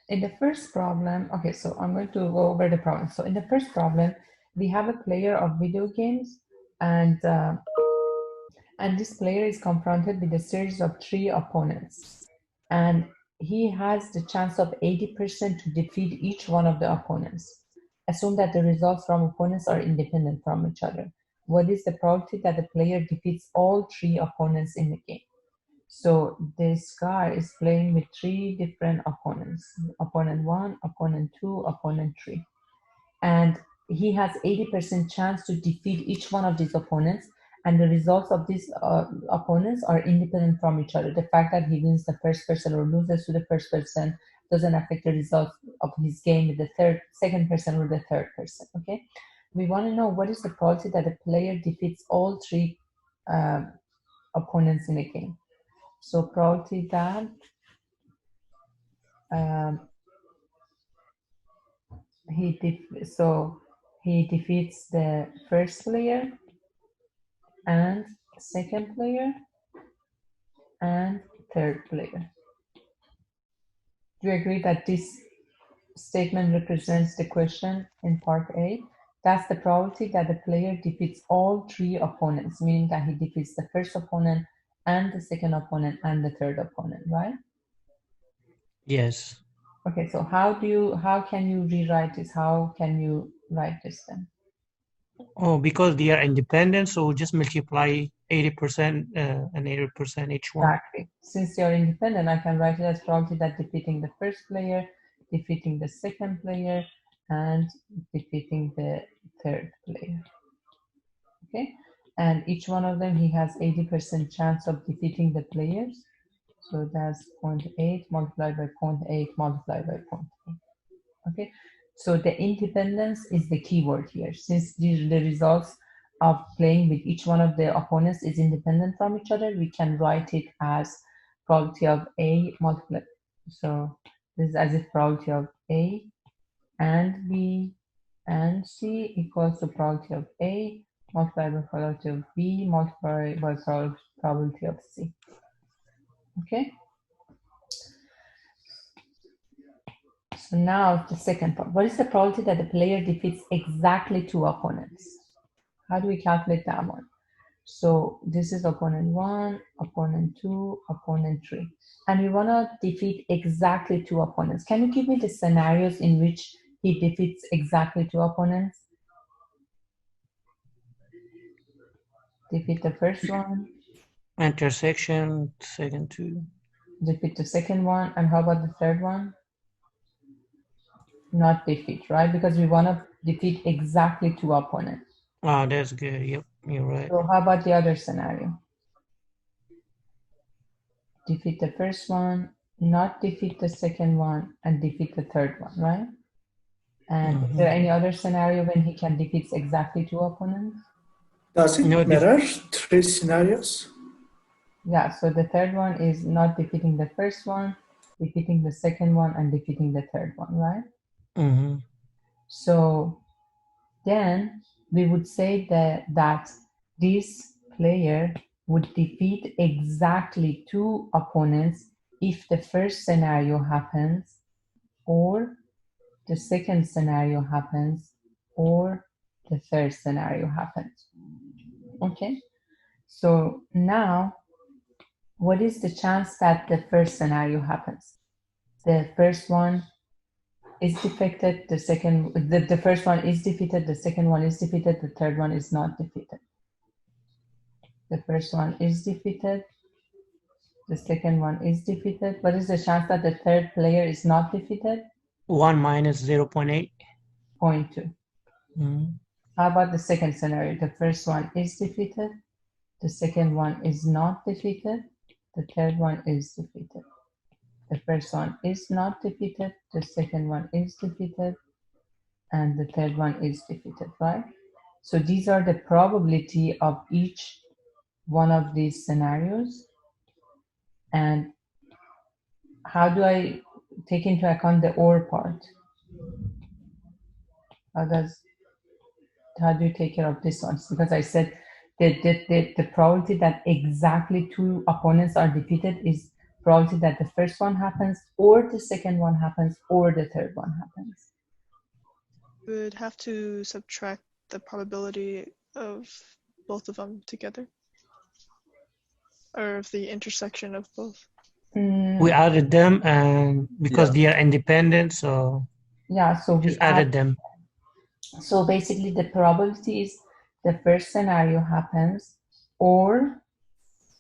In the first problem, okay, so I'm going to go over the problem. So in the first problem, we have a player of video games, and this player is confronted with a series of 3 opponents, and he has the chance of 80% to defeat each one of the opponents. Assume that the results from opponents are independent from each other. What is the probability that the player defeats all 3 opponents in the game? So this guy is playing with 3 different opponents: opponent 1, opponent 2, opponent 3. And he has 80% chance to defeat each one of these opponents, and the results of these opponents are independent from each other. The fact that he wins the first person or loses to the first person doesn't affect the results of his game with the second person or the third person. Okay, we want to know what is the probability that the player defeats all 3 opponents in the game. So probability that he defeats the first player and second player and third player. Do you agree that this statement represents the question in part A? That's the probability that the player defeats all 3 opponents, meaning that he defeats the first opponent and the second opponent and the third opponent, right? Yes. Okay, so how can you rewrite this? How can you write this then? Oh, because they are independent, so just multiply 80% and 80% each one. Exactly. Since you're independent, I can write it as probability that defeating the first player, defeating the second player, and defeating the third player. Okay? And each one of them, he has 80% chance of defeating the players. So that's 0.8 multiplied by 0.8 multiplied by 0.8. Okay? So the independence is the keyword here. Since the results of playing with each one of the opponents is independent from each other, we can write it as probability of A multiplied. So this is as if probability of A and B and C equals to probability of A multiplied by probability of B multiplied by probability of C. Okay? So now the second part. What is the probability that the player defeats exactly 2 opponents? How do we calculate that one? So this is opponent 1, opponent 2, opponent 3. And we want to defeat exactly 2 opponents. Can you give me the scenarios in which he defeats exactly 2 opponents? Defeat the first one. Intersection, second 2. Defeat the second one. And how about the third one? Not defeat, right? Because we want to defeat exactly 2 opponents. Oh, that's good. Yep, you're right. So how about the other scenario? Defeat the first one, not defeat the second one, and defeat the third one, right? And is there any other scenario when he can defeat exactly 2 opponents? Does it No, matter? 3 scenarios? Yeah, so the third one is not defeating the first one, defeating the second one, and defeating the third one, right? Mm-hmm. So then we would say that this player would defeat exactly 2 opponents if the first scenario happens, or the second scenario happens, or the third scenario happens. Okay, so now what is the chance that the first scenario happens? The first one is defeated, the first one is defeated, the second one is defeated, the third one is not defeated. The first one is defeated, the second one is defeated. What is the chance that the third player is not defeated? 1 minus 0.8. 0.2. Mm-hmm. How about the second scenario? The first one is defeated, the second one is not defeated, the third one is defeated. The first one is not defeated, the second one is defeated, and the third one is defeated, right? So these are the probability of each one of these scenarios. And how do I take into account the or part? How do you take care of this one? Because I said that the probability that exactly 2 opponents are defeated is probability that the first one happens, or the second one happens, or the third one happens? We would have to subtract the probability of both of them together, or of the intersection of both. We added them, and because they are independent, so yeah, so we just added them. So basically the probability is the first scenario happens, or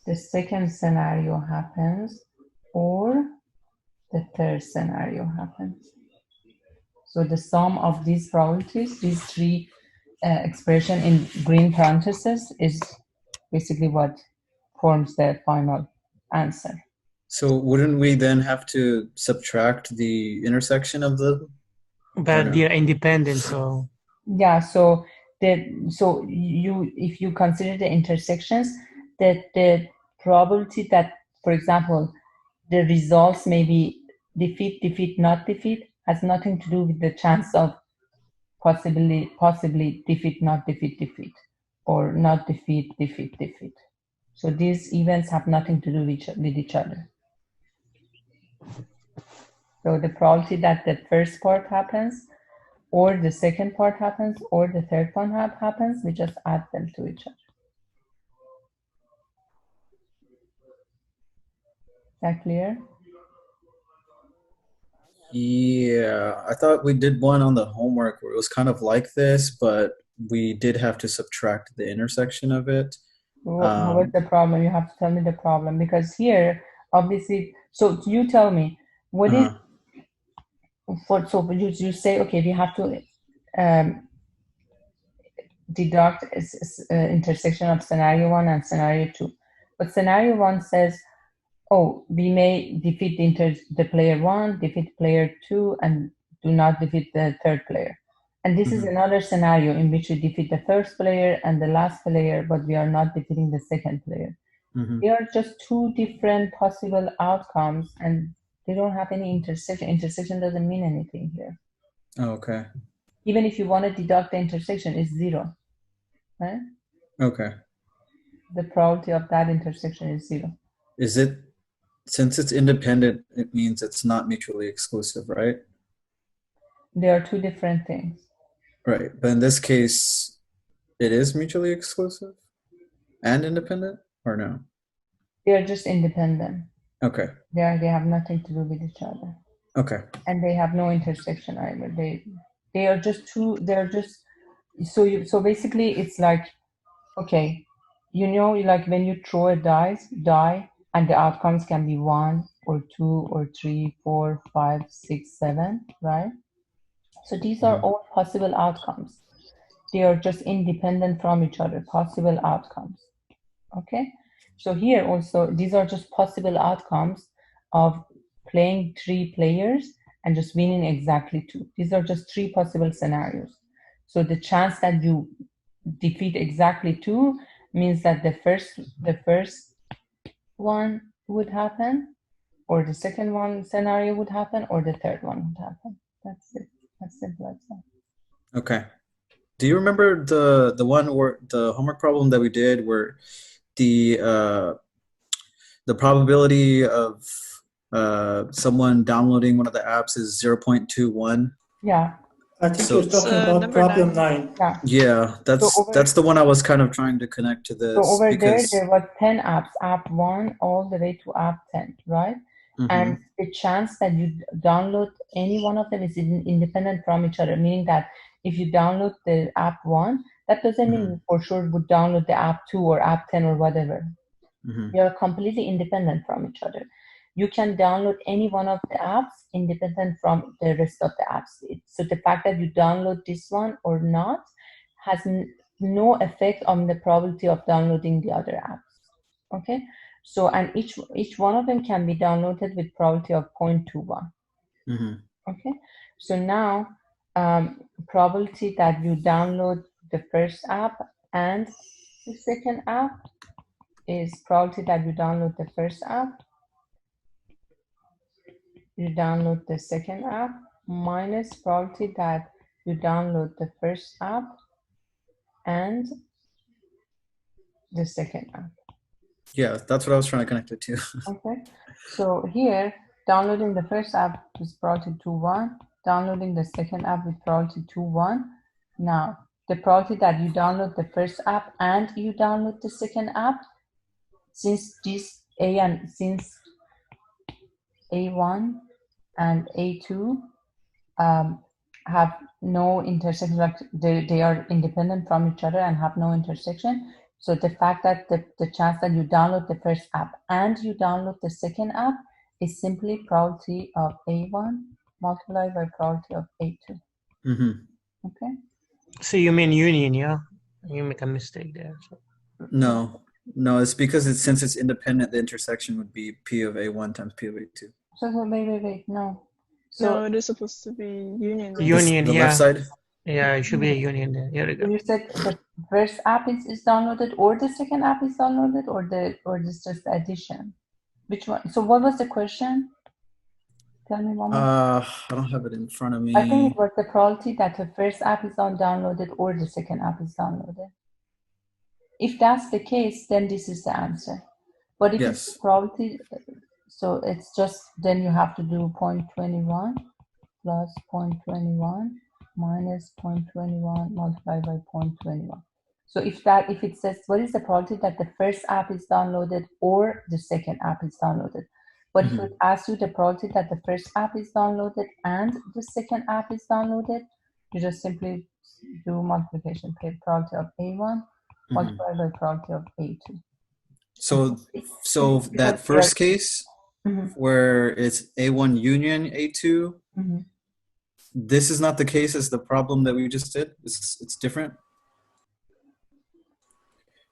the second scenario happens, or the third scenario happens. So the sum of these probabilities, these three expression in green parentheses, is basically what forms the final answer. So wouldn't we then have to subtract the intersection of the? But they are independent, so. Yeah, so if you consider the intersections, that the probability that, for example, the results may be defeat, not defeat, has nothing to do with the chance of possibly defeat, not defeat, or not defeat. So these events have nothing to do with each other. So the probability that the first part happens, or the second part happens, or the third one happens, we just add them to each other. Is that clear? Yeah, I thought we did one on the homework where it was kind of like this, but we did have to subtract the intersection of it. What's the problem? You have to tell me the problem, because here, obviously, so you tell me, what is, so you say, okay, we have to deduct intersection of scenario 1 and scenario 2. But scenario 1 says, oh, we may defeat the player 1, defeat player 2, and do not defeat the third player. And this is another scenario in which we defeat the first player and the last player, but we are not defeating the second player. They are just two different possible outcomes, and they don't have any intersection. Intersection doesn't mean anything here. Oh, okay. Even if you want to deduct the intersection, it's 0, right? Okay. The probability of that intersection is 0. Is it, since it's independent, it means it's not mutually exclusive, right? They are two different things. Right, but in this case, it is mutually exclusive and independent, or no? They are just independent. Okay. They have nothing to do with each other. Okay. And they have no intersection either. They are just two. They're just so basically it's like, okay, you know, like when you throw a die, and the outcomes can be 1 or 2 or 3, 4, 5, 6, 7, right? So these are all possible outcomes. They are just independent from each other, possible outcomes. Okay? So here also, these are just possible outcomes of playing 3 players and just winning exactly 2. These are just 3 possible scenarios. So the chance that you defeat exactly 2 means that the first one would happen, or the second one scenario would happen, or the third one would happen. That's it. That's simple as that. Okay. Do you remember the one where the homework problem that we did where the probability of someone downloading one of the apps is 0.21? Yeah. I think you're talking about problem 9. Yeah, that's the one I was kind of trying to connect to this. So over there was 10 apps, app 1 all the way to app 10, right? And the chance that you download any one of them is independent from each other, meaning that if you download the app 1, that doesn't mean you for sure would download the app 2 or app 10 or whatever. They are completely independent from each other. You can download any one of the apps independent from the rest of the apps. So the fact that you download this one or not has no effect on the probability of downloading the other apps. Okay? So, and each one of them can be downloaded with probability of 0.21. Okay? So now, probability that you download the first app and the second app is probability that you download the first app, you download the second app, minus probability that you download the first app and the second app. Yeah, that's what I was trying to connect it to. Okay. So here, downloading the first app with priority 2-1, downloading the second app with priority 2-1. Now, the priority that you download the first app and you download the second app, since these since A1 and A2 have no intersection, like they are independent from each other and have no intersection. So the fact that the chance that you download the first app and you download the second app is simply probability of A1 multiplied by probability of A2. Mm-hmm. Okay. So you mean union, yeah? You make a mistake there. So. No, it's because since it's independent, the intersection would be P of A1 times P of A2. So wait, no. So no, it is supposed to be union. Union, the yeah. left side? Yeah, it should be a union there. Here we go. You said the first app is downloaded or the second app is downloaded or this just the addition? Which one? So what was the question? Tell me one more. I don't have it in front of me. I think it was the probability that the first app is downloaded or the second app is downloaded. If that's the case, then this is the answer. But if Yes. it's probability, so it's just, then you have to do 0.21 plus 0.21 minus 0.21 multiplied by 0.21. So if it says, what is the probability that the first app is downloaded or the second app is downloaded? But if it asks you the probability that the first app is downloaded and the second app is downloaded, you just simply do multiplication, probability of A1 multiplied by probability of A2. So that first case where it's A1 union A2, this is not the case as the problem that we just did. It's different.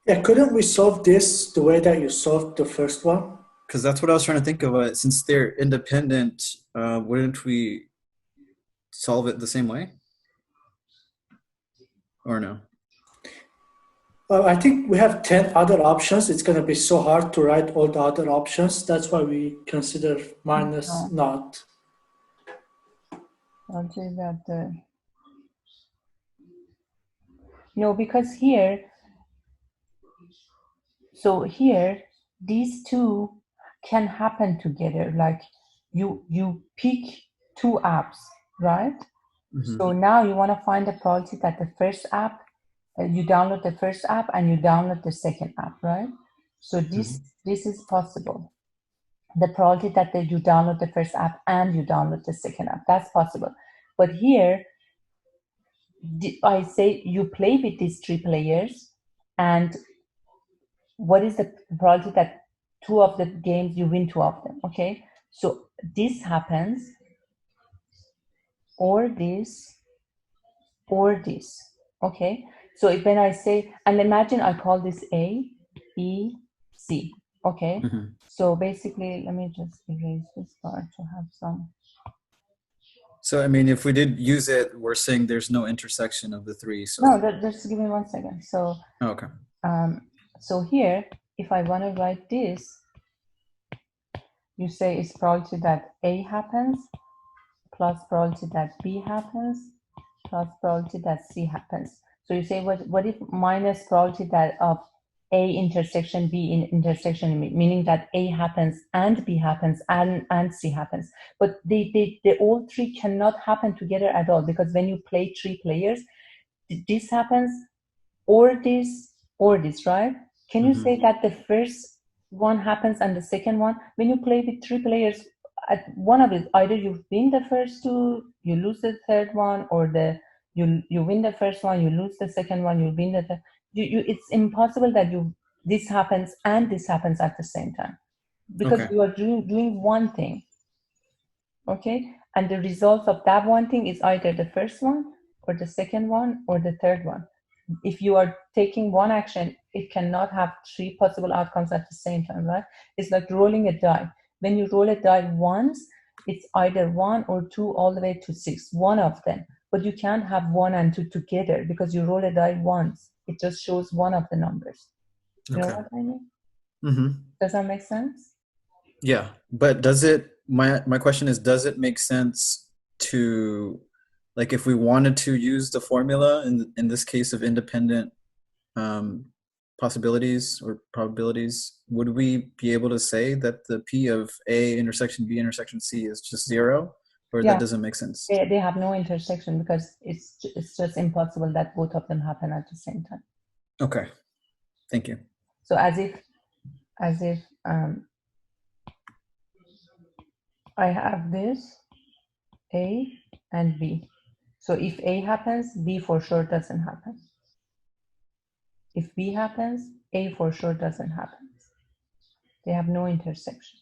Yeah, couldn't we solve this the way that you solved the first one? Because that's what I was trying to think of. Since they're independent, wouldn't we solve it the same way? Or no? Well, I think we have 10 other options. It's going to be so hard to write all the other options. That's why we consider minus not. I'll say that. No, because here, so here, these two can happen together. Like you pick two apps, right? So now you want to find the probability that the first app, you download the first app and you download the second app, right? So this is possible. The probability that you download the first app and you download the second app, that's possible. But here, I say you play with these three players, and what is the probability that two of the games you win two of them? Okay, so this happens, or this, or this. Okay, so when I say, and imagine I call this A, E, C. Okay, so basically, let me just erase this part to have some. So, I mean, if we did use it, we're saying there's no intersection of the three. So. No, just give me 1 second. So, okay. So here, if I want to write this, you say it's probability that A happens, plus probability that B happens, plus probability that C happens. So you say, what if minus probability that of A intersection B in intersection, meaning that A happens and B happens and C happens. But they all three cannot happen together at all, because when you play three players, this happens or this, right? Can you say that the first one happens and the second one? When you play with three players, at one of it, either you win the first two, you lose the third one, or you win the first one, you lose the second one, you win the third. It's impossible that this happens and this happens at the same time, because you are doing one thing. Okay, and the result of that one thing is either the first one or the second one or the third one. If you are taking one action, it cannot have three possible outcomes at the same time, right? It's like rolling a die. When you roll a die once, it's either 1 or 2 all the way to 6, one of them. But you can't have 1 and 2 together, because you roll a die once. It just shows one of the numbers. You know what I mean? Does that make sense? Yeah, but does it, my question is, does it make sense to, like, if we wanted to use the formula in this case of independent possibilities or probabilities, would we be able to say that the P of A intersection B intersection C is just 0, or Yeah. that doesn't make sense? They have no intersection because it's just impossible that both of them happen at the same time. Okay, thank you. So as if I have this A and B. So if A happens, B for sure doesn't happen. If B happens, A for sure doesn't happen. They have no intersection.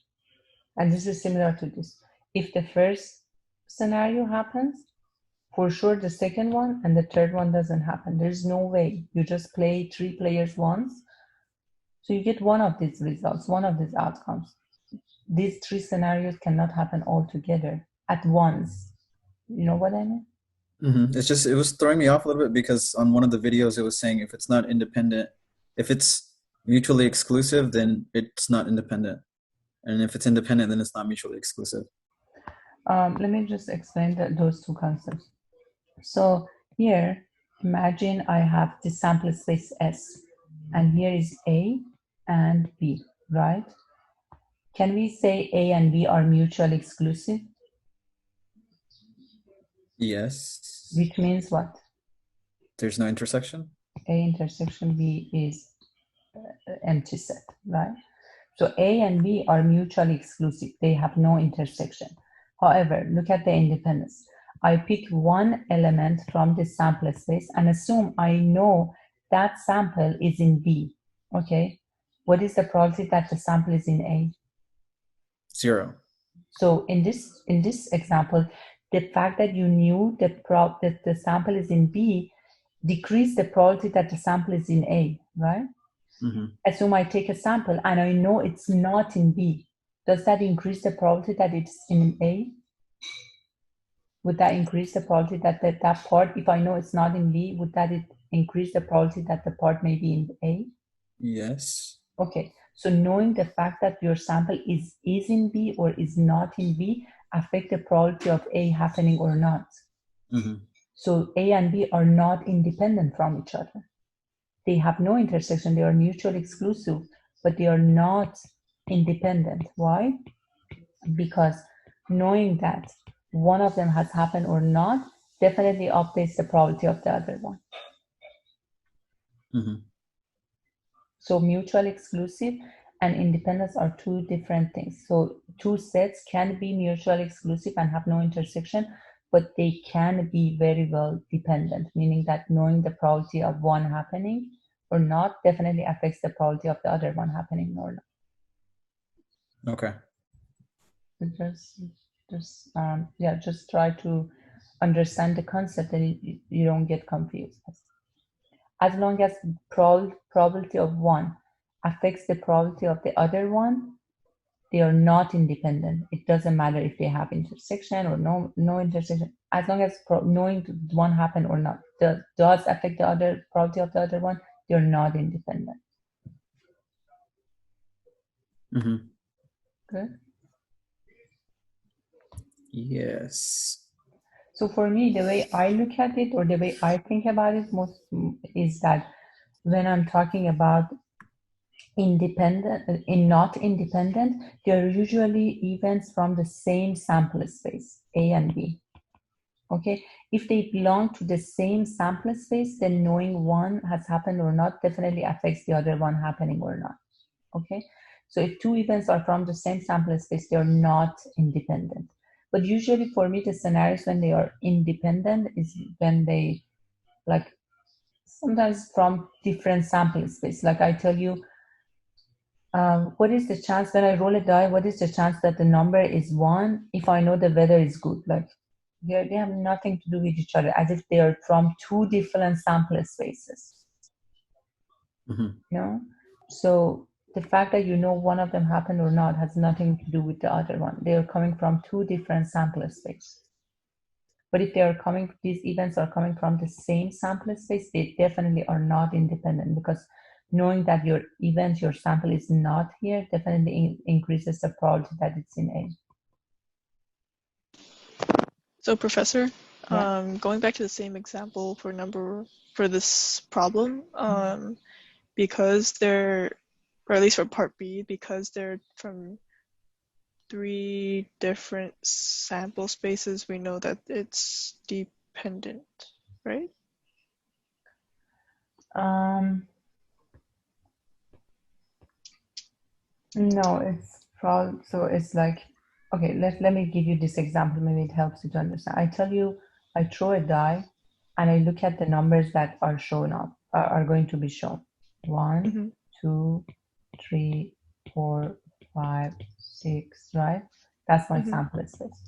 And this is similar to this. If the first scenario happens, for sure the second one and the third one doesn't happen. There's no way. You just play 3 players once. So you get one of these results, one of these outcomes. These 3 scenarios cannot happen all together at once. You know what I mean? It's just, it was throwing me off a little bit because on one of the videos it was saying if it's not independent, if it's mutually exclusive, then it's not independent. And if it's independent, then it's not mutually exclusive. Let me just explain those 2 concepts. So here, imagine I have this sample space S, and here is A and B, right? Can we say A and B are mutually exclusive? Yes. Which means what? There's no intersection? A intersection B is empty set, right? So A and B are mutually exclusive. They have no intersection. However, look at the independence. I pick one element from this sample space and assume I know that sample is in B. Okay. What is the probability that the sample is in A? 0. So in this example, the fact that you knew that the sample is in B decreased the probability that the sample is in A, right? Assume I take a sample and I know it's not in B. Does that increase the probability that it's in A? Would that increase the probability that that part, if I know it's not in B, would that increase the probability that the part may be in A? Yes. Okay, so knowing the fact that your sample is in B or is not in B affect the probability of A happening or not. So A and B are not independent from each other. They have no intersection. They are mutually exclusive, but they are not independent. Why? Because knowing that one of them has happened or not definitely updates the probability of the other one. So mutually exclusive and independence are 2 different things. So 2 sets can be mutually exclusive and have no intersection, but they can be very well dependent, meaning that knowing the probability of one happening or not definitely affects the probability of the other one happening or not. Okay. Just try to understand the concept and you don't get confused. As long as probability of one affects the probability of the other one, they are not independent. It doesn't matter if they have intersection or no intersection. As long as knowing one happen or not does affect the other probability of the other one, they're not independent. Good. Yes. So for me, the way I look at it or the way I think about it most is that when I'm talking about independent and not independent, they're usually events from the same sample space, A and B. Okay, if they belong to the same sample space, then knowing one has happened or not definitely affects the other one happening or not. Okay, so if 2 events are from the same sample space, they're not independent. But usually for me, the scenarios when they are independent is when they, like, sometimes from different sample space. Like I tell you, what is the chance when I roll a die, what is the chance that the number is 1 if I know the weather is good? Like they have nothing to do with each other, as if they are from 2 different sample spaces. You know? So the fact that you know one of them happened or not has nothing to do with the other one. They are coming from 2 different sample spaces. But if they are coming, these events are coming from the same sample space, they definitely are not independent, because knowing that your event, your sample is not here definitely increases the probability that it's in A. So Professor, going back to the same example for this problem, because they're, or at least for part B, because they're from 3 different sample spaces, we know that it's dependent, right? No, it's probably, so it's like, okay, let me give you this example. Maybe it helps you to understand. I tell you, I throw a die and I look at the numbers that are shown up, are going to be shown. 1, 2, 3, 4, 5, 6, right? That's my sample space.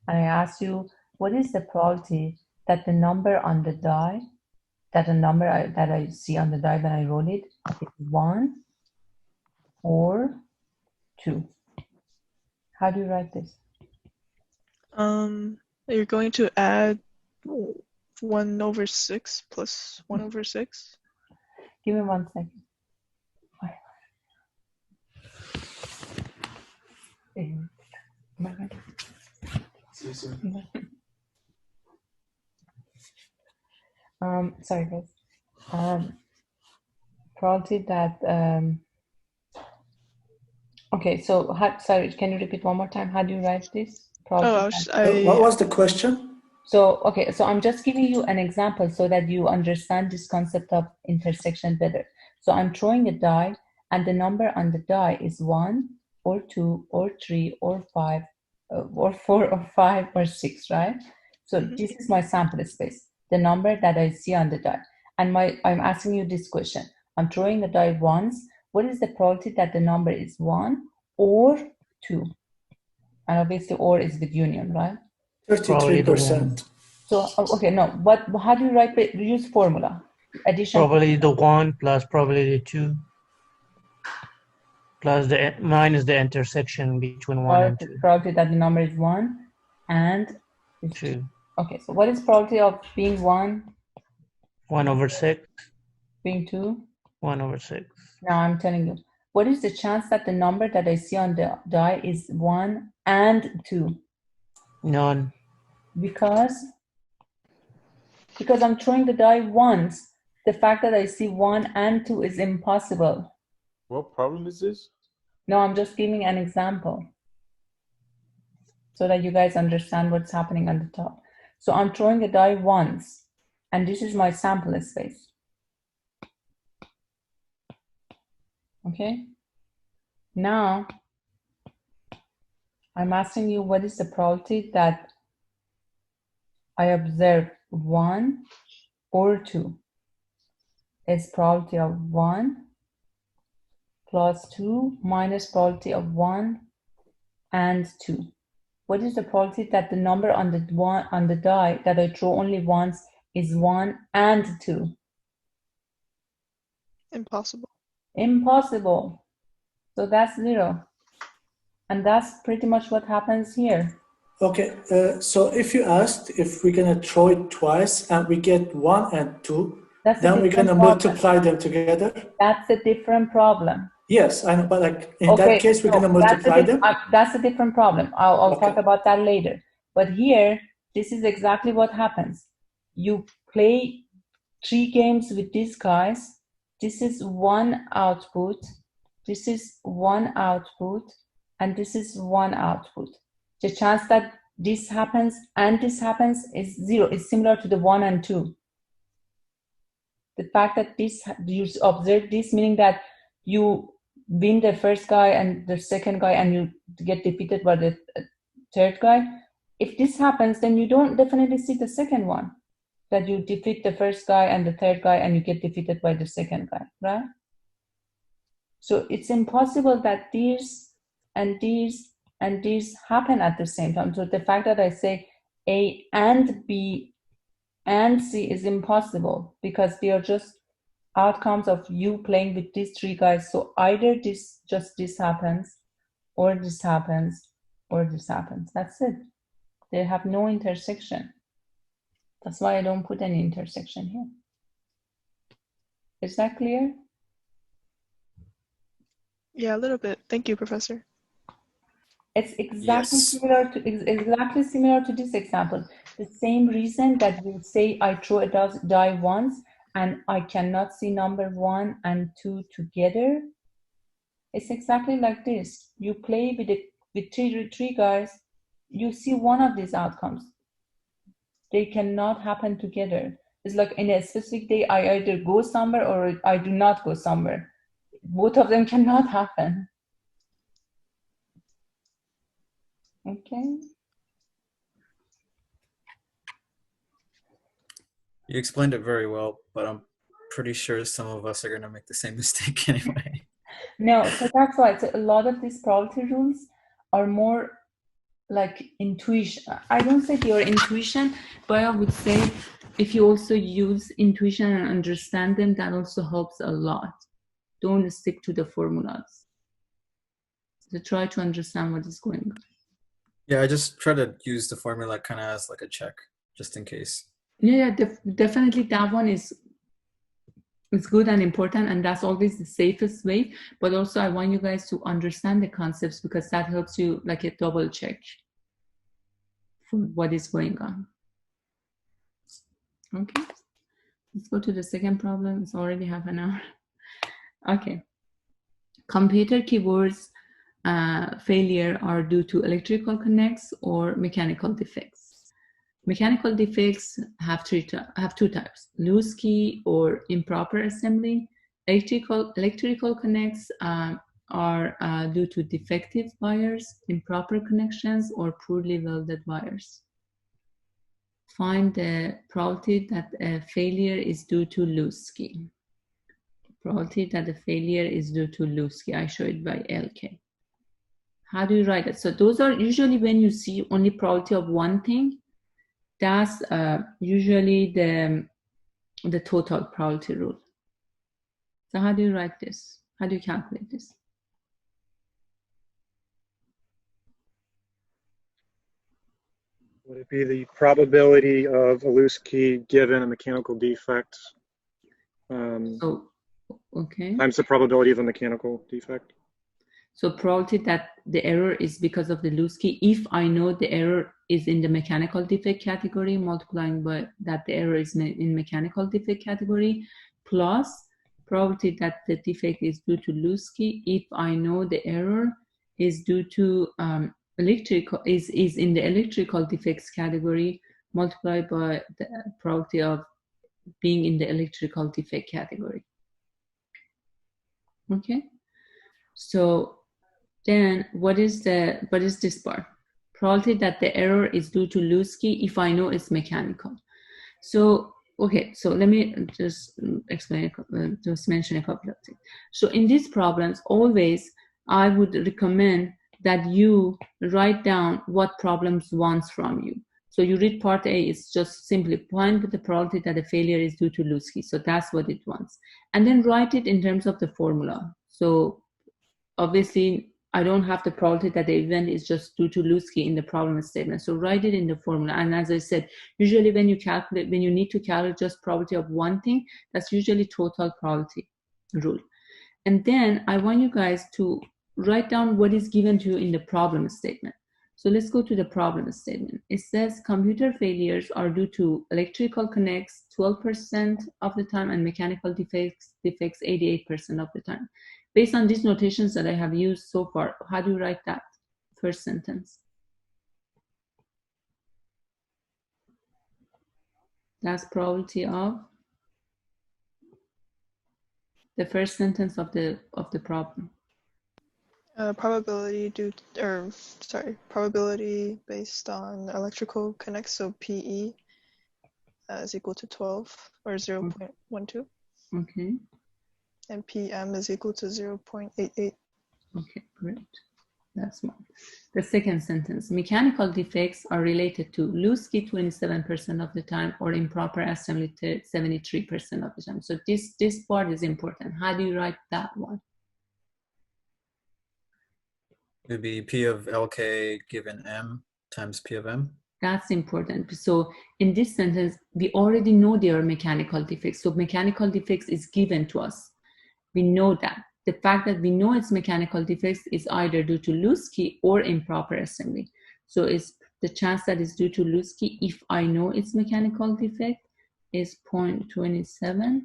And I ask you, what is the probability that the number on the die, that I see on the die when I roll it, is 1 or 2? How do you write this? You're going to add 1/6 plus 1/6. Give me 1 second. Sorry guys. Probability that okay, so sorry, can you repeat one more time? How do you write this? What was the question? So okay, so I'm just giving you an example so that you understand this concept of intersection better. So I'm throwing a die and the number on the die is 1 or 2 or 3 or 5 or 4 or 5 or 6, right? So this is my sample space, the number that I see on the die. And I'm asking you this question. I'm throwing the die once. What is the probability that the number is 1 or 2? And obviously or is with union, right? 33%. So, okay, no, but how do you write it? Use formula. Addition. Probably the 1 plus probably the 2 plus the minus the intersection between 1 and 2. Probability that the number is 1 and 2. Okay, so what is probability of being 1? 1/6. Being 2? 1/6. Now I'm telling you, what is the chance that the number that I see on the die is 1 and 2? None. Because I'm throwing the die once. The fact that I see 1 and 2 is impossible. What problem is this? No, I'm just giving an example so that you guys understand what's happening on the top. So I'm throwing a die once, and this is my sample space. Okay? Now, I'm asking you what is the probability that I observe 1 or 2? It's probability of 1 plus 2 minus probability of 1 and 2. What is the probability that the number on the die that I throw only once is 1 and 2? Impossible. Impossible. So that's 0. And that's pretty much what happens here. Okay, so if you asked if we're going to throw it twice and we get 1 and 2, then we're going to multiply them together. That's a different problem. Yes, I know, but like in that case, we're going to multiply them. That's a different problem. I'll talk about that later. But here, this is exactly what happens. You play 3 games with these guys. This is 1 output. This is 1 output. And this is 1 output. The chance that this happens and this happens is 0. It's similar to the 1 and 2. The fact that you observe this, meaning that you win the first guy and the second guy and you get defeated by the third guy. If this happens, then you don't definitely see the second one, that you defeat the first guy and the third guy and you get defeated by the second guy, right? So it's impossible that these and these and these happen at the same time. So the fact that I say A and B and C is impossible because they are just outcomes of you playing with these 3 guys. So either this happens, or this happens, or this happens. That's it. They have no intersection. That's why I don't put any intersection here. Is that clear? Yeah, a little bit. Thank you, Professor. It's exactly similar to this example. The same reason that you say I throw a die once and I cannot see number 1 and 2 together, it's exactly like this. You play with three guys, you see one of these outcomes. They cannot happen together. It's like in a specific day, I either go somewhere or I do not go somewhere. Both of them cannot happen. Okay. You explained it very well, but I'm pretty sure some of us are going to make the same mistake anyway. No, so that's why a lot of these probability rules are more like intuition. I don't say they are intuition, but I would say if you also use intuition and understand them, that also helps a lot. Don't stick to the formulas. So try to understand what is going on. Yeah, I just try to use the formula kind of as like a check, just in case. Yeah, definitely that one is good and important, and that's always the safest way. But also I want you guys to understand the concepts, because that helps you like a double check for what is going on. Okay, let's go to the second problem. It's already half an hour. Okay, computer keyboards failure are due to electrical connects or mechanical defects. Mechanical defects have two types: loose key or improper assembly. Electrical connects are due to defective wires, improper connections, or poorly welded wires. Find the probability that a failure is due to loose key. Probability that the failure is due to loose key. I show it by LK. How do you write it? So those are usually when you see only probability of one thing. That's usually the total probability rule. So how do you write this? How do you calculate this? Would it be the probability of a loose key given a mechanical defect okay. times the probability of a mechanical defect? So probability that the error is because of the loose key, if I know the error is in the mechanical defect category, multiplying by that the error is in mechanical defect category, plus probability that the defect is due to loose key, if I know the error is due to electrical is in the electrical defects category, multiplied by the probability of being in the electrical defect category. Okay, so then what is this part? Probability that the error is due to loose key if I know it's mechanical. So okay, so let me just explain, just mention a couple of things. So in these problems, always I would recommend that you write down what problems wants from you. So you read part A, it's just simply find the probability that a failure is due to loose key. So that's what it wants. And then write it in terms of the formula. So obviously, I don't have the probability that the event is just due to loose key in the problem statement. So write it in the formula. And as I said, usually when you need to calculate just probability of one thing, that's usually total probability rule. And then I want you guys to write down what is given to you in the problem statement. So let's go to the problem statement. It says computer failures are due to electrical connects 12% of the time and mechanical defects 88% of the time. Based on these notations that I have used so far, how do you write that first sentence? That's probability of the first sentence of the problem. Probability based on electrical connects, so PE is equal to 12 or 0.12. Okay. And PM is equal to 0.88. Okay, great. That's one. The second sentence, mechanical defects are related to loose key 27% of the time or improper assembly 73% of the time. So this part is important. How do you write that one? It would be P of LK given M times P of M. That's important. So in this sentence, we already know there are mechanical defects. So mechanical defects is given to us. We know that. The fact that we know it's mechanical defects is either due to loose key or improper assembly. So it's the chance that it's due to loose key if I know it's mechanical defect, is 0.27,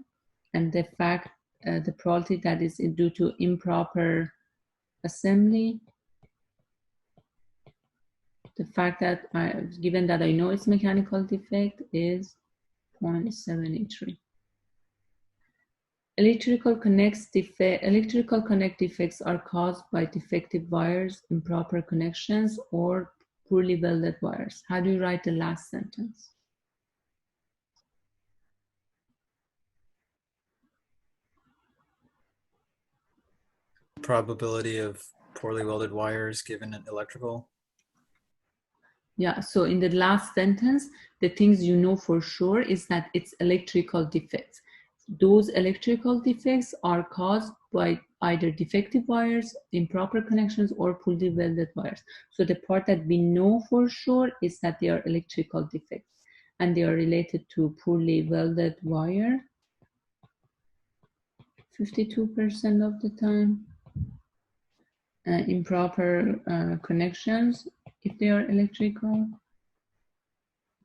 and the fact, the probability that is due to improper assembly, the fact that given that I know it's mechanical defect, is 0.73. Electrical connect defects are caused by defective wires, improper connections, or poorly welded wires. How do you write the last sentence? Probability of poorly welded wires given an electrical. Yeah, so in the last sentence, the things you know for sure is that it's electrical defects. Those electrical defects are caused by either defective wires, improper connections, or poorly welded wires. So the part that we know for sure is that they are electrical defects, and they are related to poorly welded wire 52% of the time, improper connections if they are electrical,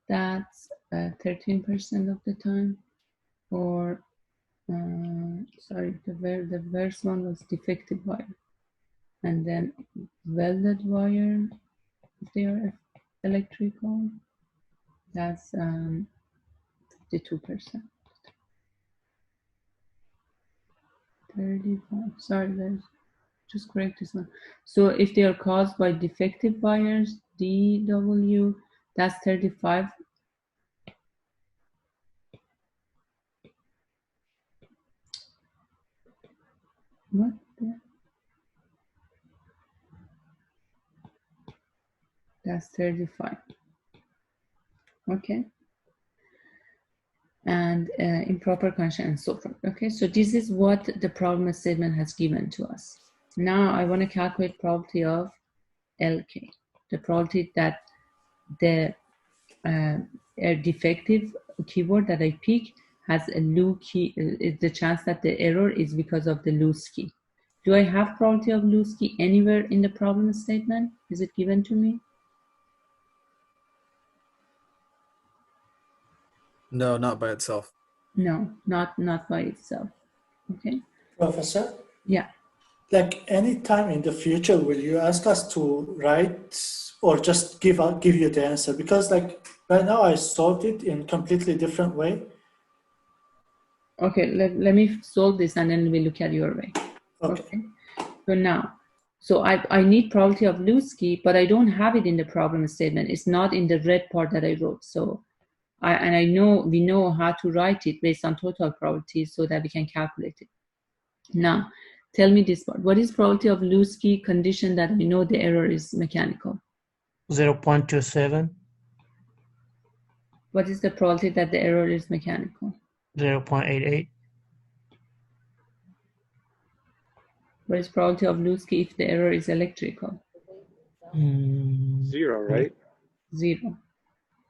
that's 13% of the time, or sorry, the first one was defective wire, and then welded wire if they are electrical, that's 52%. 35, sorry, there's just correct this one. So if they are caused by defective wires, DW, that's 35. What? That's 35. Okay. And improper connection and so forth. Okay, so this is what the problem statement has given to us. Now I want to calculate probability of LK, the probability that the defective keyword that I pick has a loose key, the chance that the error is because of the loose key. Do I have probability of loose key anywhere in the problem statement? Is it given to me? No, not by itself. No, not by itself. Okay. Professor? Yeah. Like any time in the future, will you ask us to write or just give you the answer? Because like right now I solved it in completely different way. Okay, let me solve this and then we look at your way. Okay. So now, so I need probability of loose key, but I don't have it in the problem statement. It's not in the red part that I wrote. So I know we know how to write it based on total probability so that we can calculate it. Now, tell me this part. What is probability of loose key condition that we know the error is mechanical? 0.27. What is the probability that the error is mechanical? 0.88. What is probability of loose key if the error is electrical? 0, right? 0.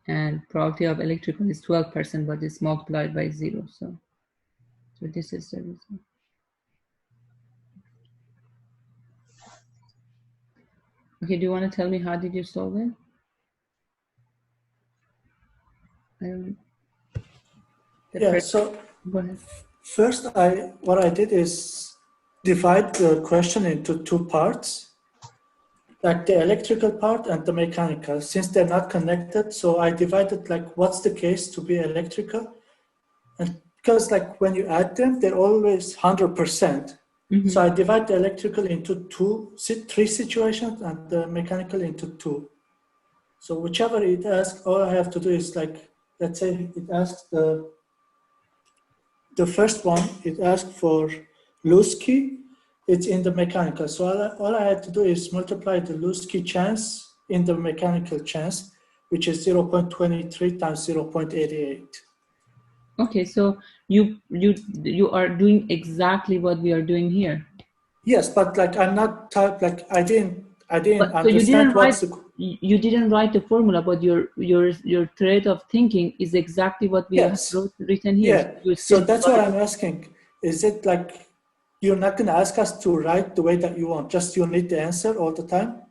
And probability of electrical is 12%, but it's multiplied by 0. So this is the result. Okay, do you want to tell me how did you solve it? So go ahead. First, what I did is divide the question into two parts, like the electrical part and the mechanical. Since they're not connected, so I divided like what's the case to be electrical, and because like when you add them, they're always 100%. Mm-hmm. So I divide the electrical into three situations and the mechanical into 2. So whichever it asks, all I have to do is like, let's say it asks the first one, it asks for loose key. It's in the mechanical. So all I had to do is multiply the loose key chance in the mechanical chance, which is 0.23 times 0.88. Okay, so you are doing exactly what we are doing here. Yes, but like I'm not like I didn't understand you didn't write the formula, but your thread of thinking is exactly what we have written here. Yeah. So that's what I'm asking. Is it like you're not going to ask us to write the way that you want, just you need the answer all the time?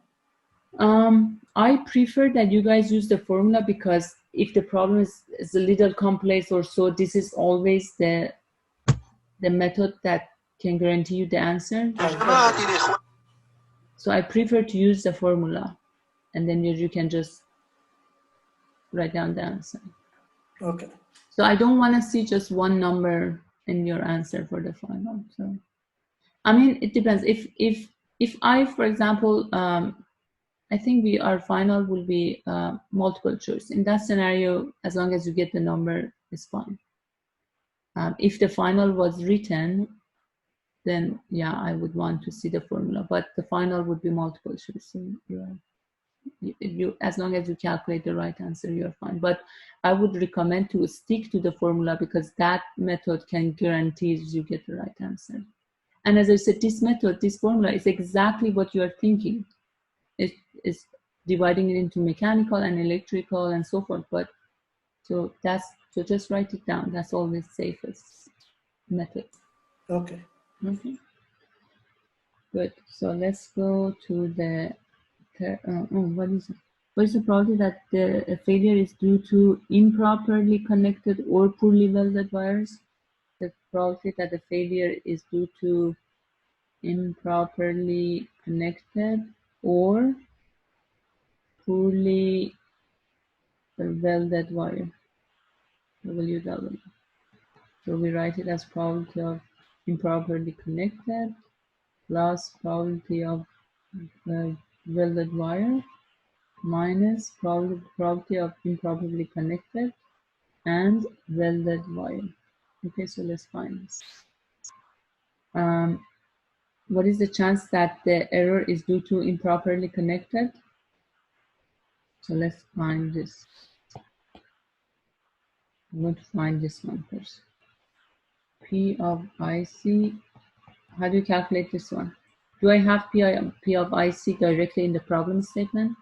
I prefer that you guys use the formula because if the problem is a little complex or so, this is always the method that can guarantee you the answer. So I prefer to use the formula, and then you can just write down the answer. Okay. So I don't want to see just one number in your answer for the final. So, I mean, it depends. If I, for example, I think our final will be multiple choice. In that scenario, as long as you get the number, it's fine. If the final was written, then yeah, I would want to see the formula. But the final would be multiple choice. So you as long as you calculate the right answer, you're fine. But I would recommend to stick to the formula because that method can guarantee you get the right answer. And as I said, this method, this formula is exactly what you are thinking. It's dividing it into mechanical and electrical and so forth. But so just write it down. That's always safest method. Okay. Okay. Good. So let's go to the what is the probability that the failure is due to improperly connected or poorly welded wires? The probability that the failure is due to improperly connected or poorly welded wire. WW. So we write it as probability of improperly connected plus probability of welded wire minus probability of improperly connected and welded wire. Okay, so let's find this. What is the chance that the error is due to improperly connected? So let's find this. I'm going to find this one first. P of IC. How do you calculate this one? Do I have P of IC directly in the problem statement?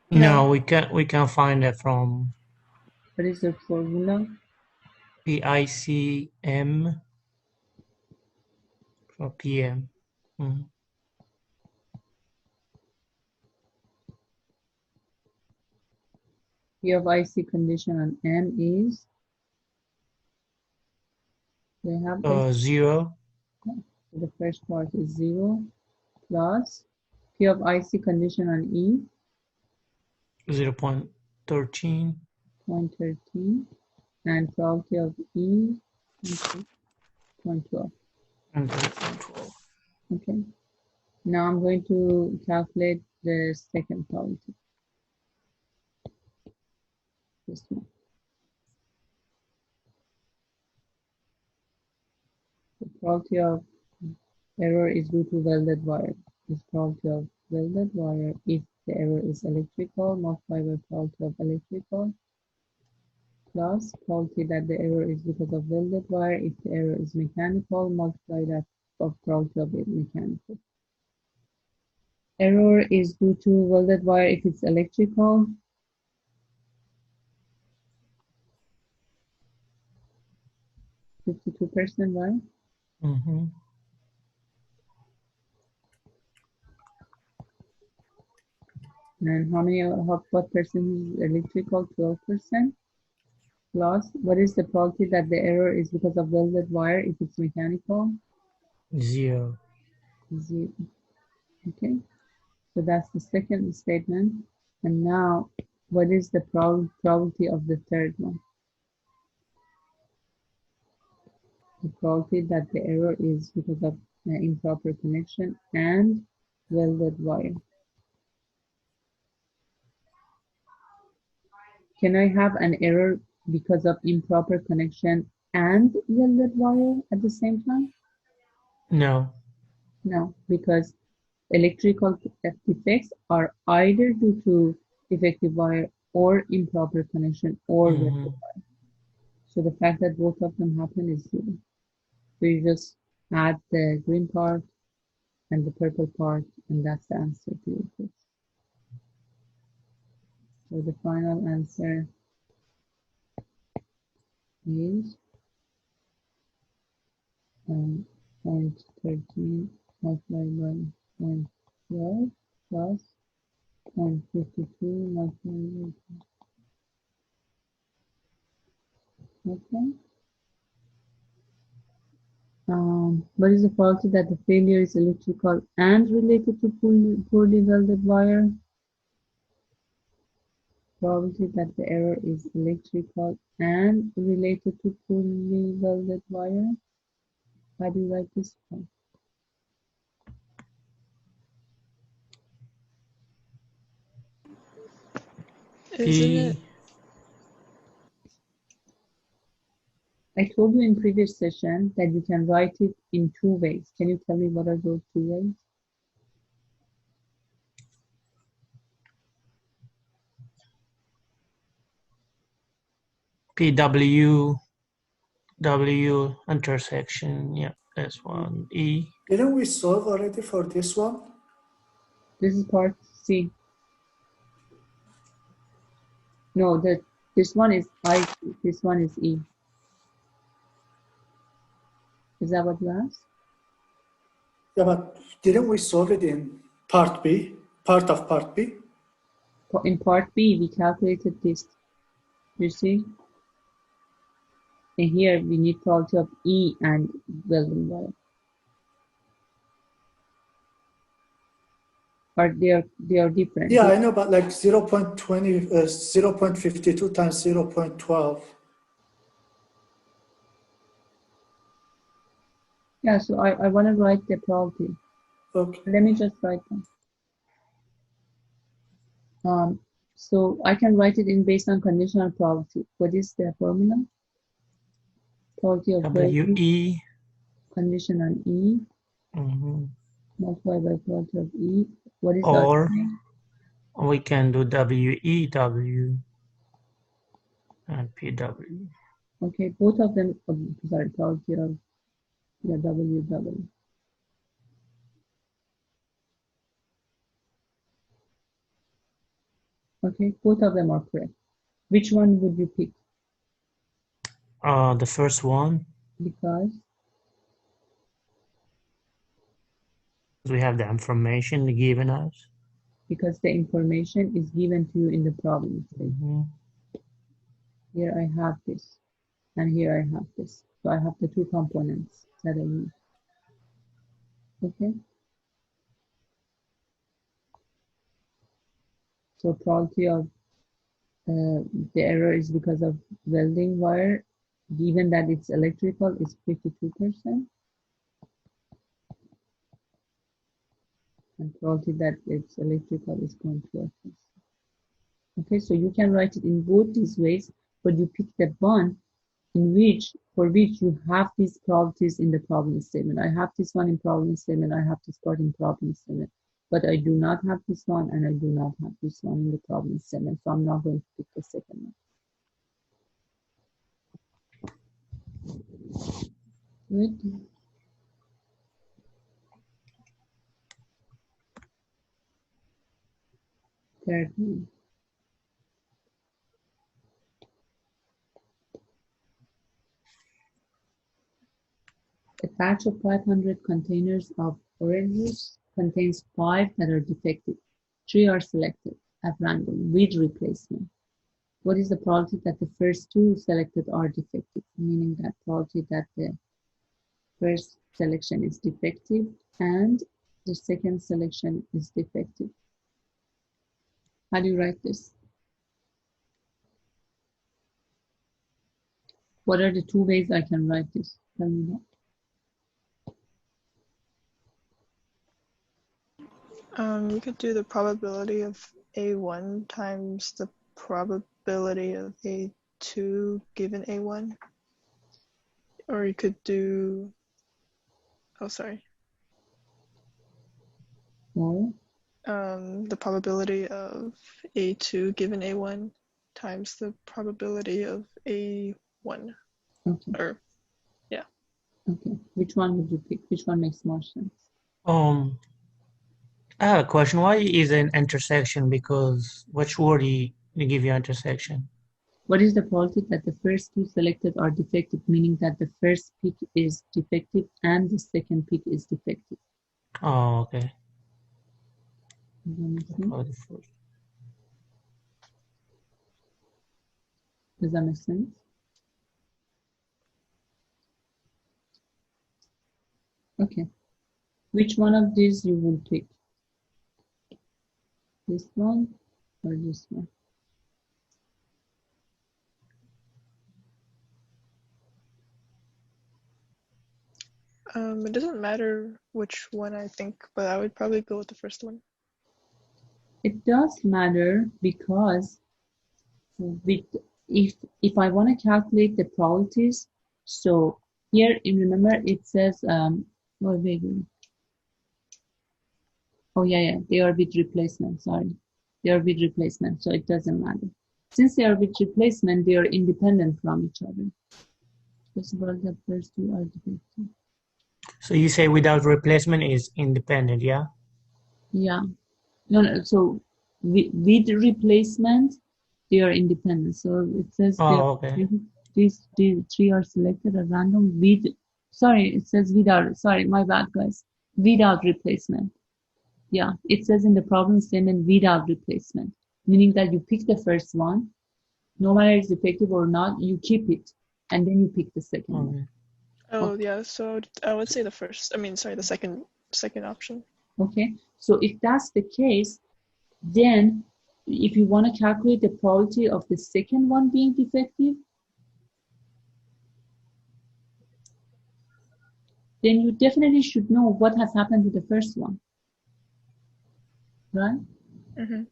No, we can find it from What is the formula? PICM for PM. Mhm. P of IC condition on M is, they have this. 0. So the first part is 0 plus P of IC condition on E. 0.13. 0.13 and probability of E 0.12. And 0.12. Okay. Now I'm going to calculate the second probability. This one. The probability of error is due to welded wire. This probability of welded wire if the error is electrical multiplied by probability of electrical plus probability that the error is because of welded wire if the error is mechanical multiply that of probability of it mechanical. Error is due to welded wire if it's electrical. $52%, right? Mm-hmm. And what percent is electrical? 12%. Plus, what is the probability that the error is because of welded wire if it's mechanical? 0. 0. Okay, so that's the second statement. And now, what is the probability of the third one? The probability that the error is because of improper connection and welded wire. Can I have an error because of improper connection and welded wire at the same time? No. No, because electrical defects are either due to defective wire or improper connection or welded wire. So the fact that both of them happen is 0. So you just add the green part and the purple part, and that's the answer to your question. So the final answer is 0.13 multiplied by 0.12 plus 0.52. Okay. What is the probability that the failure is electrical and related to poorly welded wire? Probability that the error is electrical and related to poorly welded wire. How do you write this one? Isn't it? I told you in previous session that you can write it in two ways. Can you tell me what are those two ways? PW W intersection, yeah, that's one. E. Didn't we solve already for this one? This is part C. No, this one is I, this one is E. Is that what you asked? Yeah, but didn't we solve it in part B, part of part B? In part B, we calculated this. You see? And here we need probability of E and welding wire. Or they are different. Yeah, I know, but like 0.52 times 0.12. Yeah, so I want to write the probability. Okay. Let me just write them. So I can write it in based on conditional probability. What is the formula? Probability of welding, WE. conditional E, multiplied by probability of E. What is the Or other thing? we can do WEW and PW. Okay, both of them, sorry, probability of WW. Okay, both of them are correct. Which one would you pick? The first one, Because we have the information given us. the information is given to you in the problem. Here I have this, and here I have this. So I have the two components that I need. Okay. So probability of the error is because of welding wire, given that it's electrical, is 52%. And probability that it's electrical is 0.12%. Okay, so you can write it in both these ways, but you pick the one for which you have these probabilities in the problem statement. I have this one in problem statement, I have this part in problem statement, but I do not have this one and I do not have this one in the problem statement, so I'm not going to pick the second one. Good. Third one. A batch of 500 containers of oranges contains 5 that are defective. 3 are selected at random with replacement. What is the probability that the first 2 selected are defective? Meaning that probability that the first selection is defective and the second selection is defective. How do you write this? What are the 2 ways I can write this? Tell me that. You could do the probability of A1 times the probability of A2 given A1. Or you could do, oh, sorry. Or? The probability of A2 given A1 times the probability of A1. Okay. Or, yeah. Okay. Which one would you pick? Which one makes more sense? I have a question. Why is an intersection? Because which word you give you intersection? What is the probability that the first 2 selected are defective, meaning that the first pick is defective and the second pick is defective? Oh, okay. Does that make sense? Okay. Which one of these you will pick? This one or this one? It doesn't matter which one I think, but I would probably go with the first one. It does matter because if I want to calculate the probabilities, so here, remember it says, oh yeah, they are with replacement, sorry. They are with replacement, so it doesn't matter. Since they are with replacement, they are independent from each other. First of all, the first two are defective. So you say without replacement is independent, yeah? Yeah. No, so with replacement, they are independent. So it says okay. these three are selected at random with, sorry, it says without, sorry, my bad, guys. Without replacement. Yeah, it says in the problem statement without replacement, meaning that you pick the first one, no matter it's defective or not, you keep it, and then you pick the second one. Oh, yeah, so I would say the second option. Okay, so if that's the case, then if you want to calculate the probability of the second one being defective, then you definitely should know what has happened to the first one, right? Mm-hmm.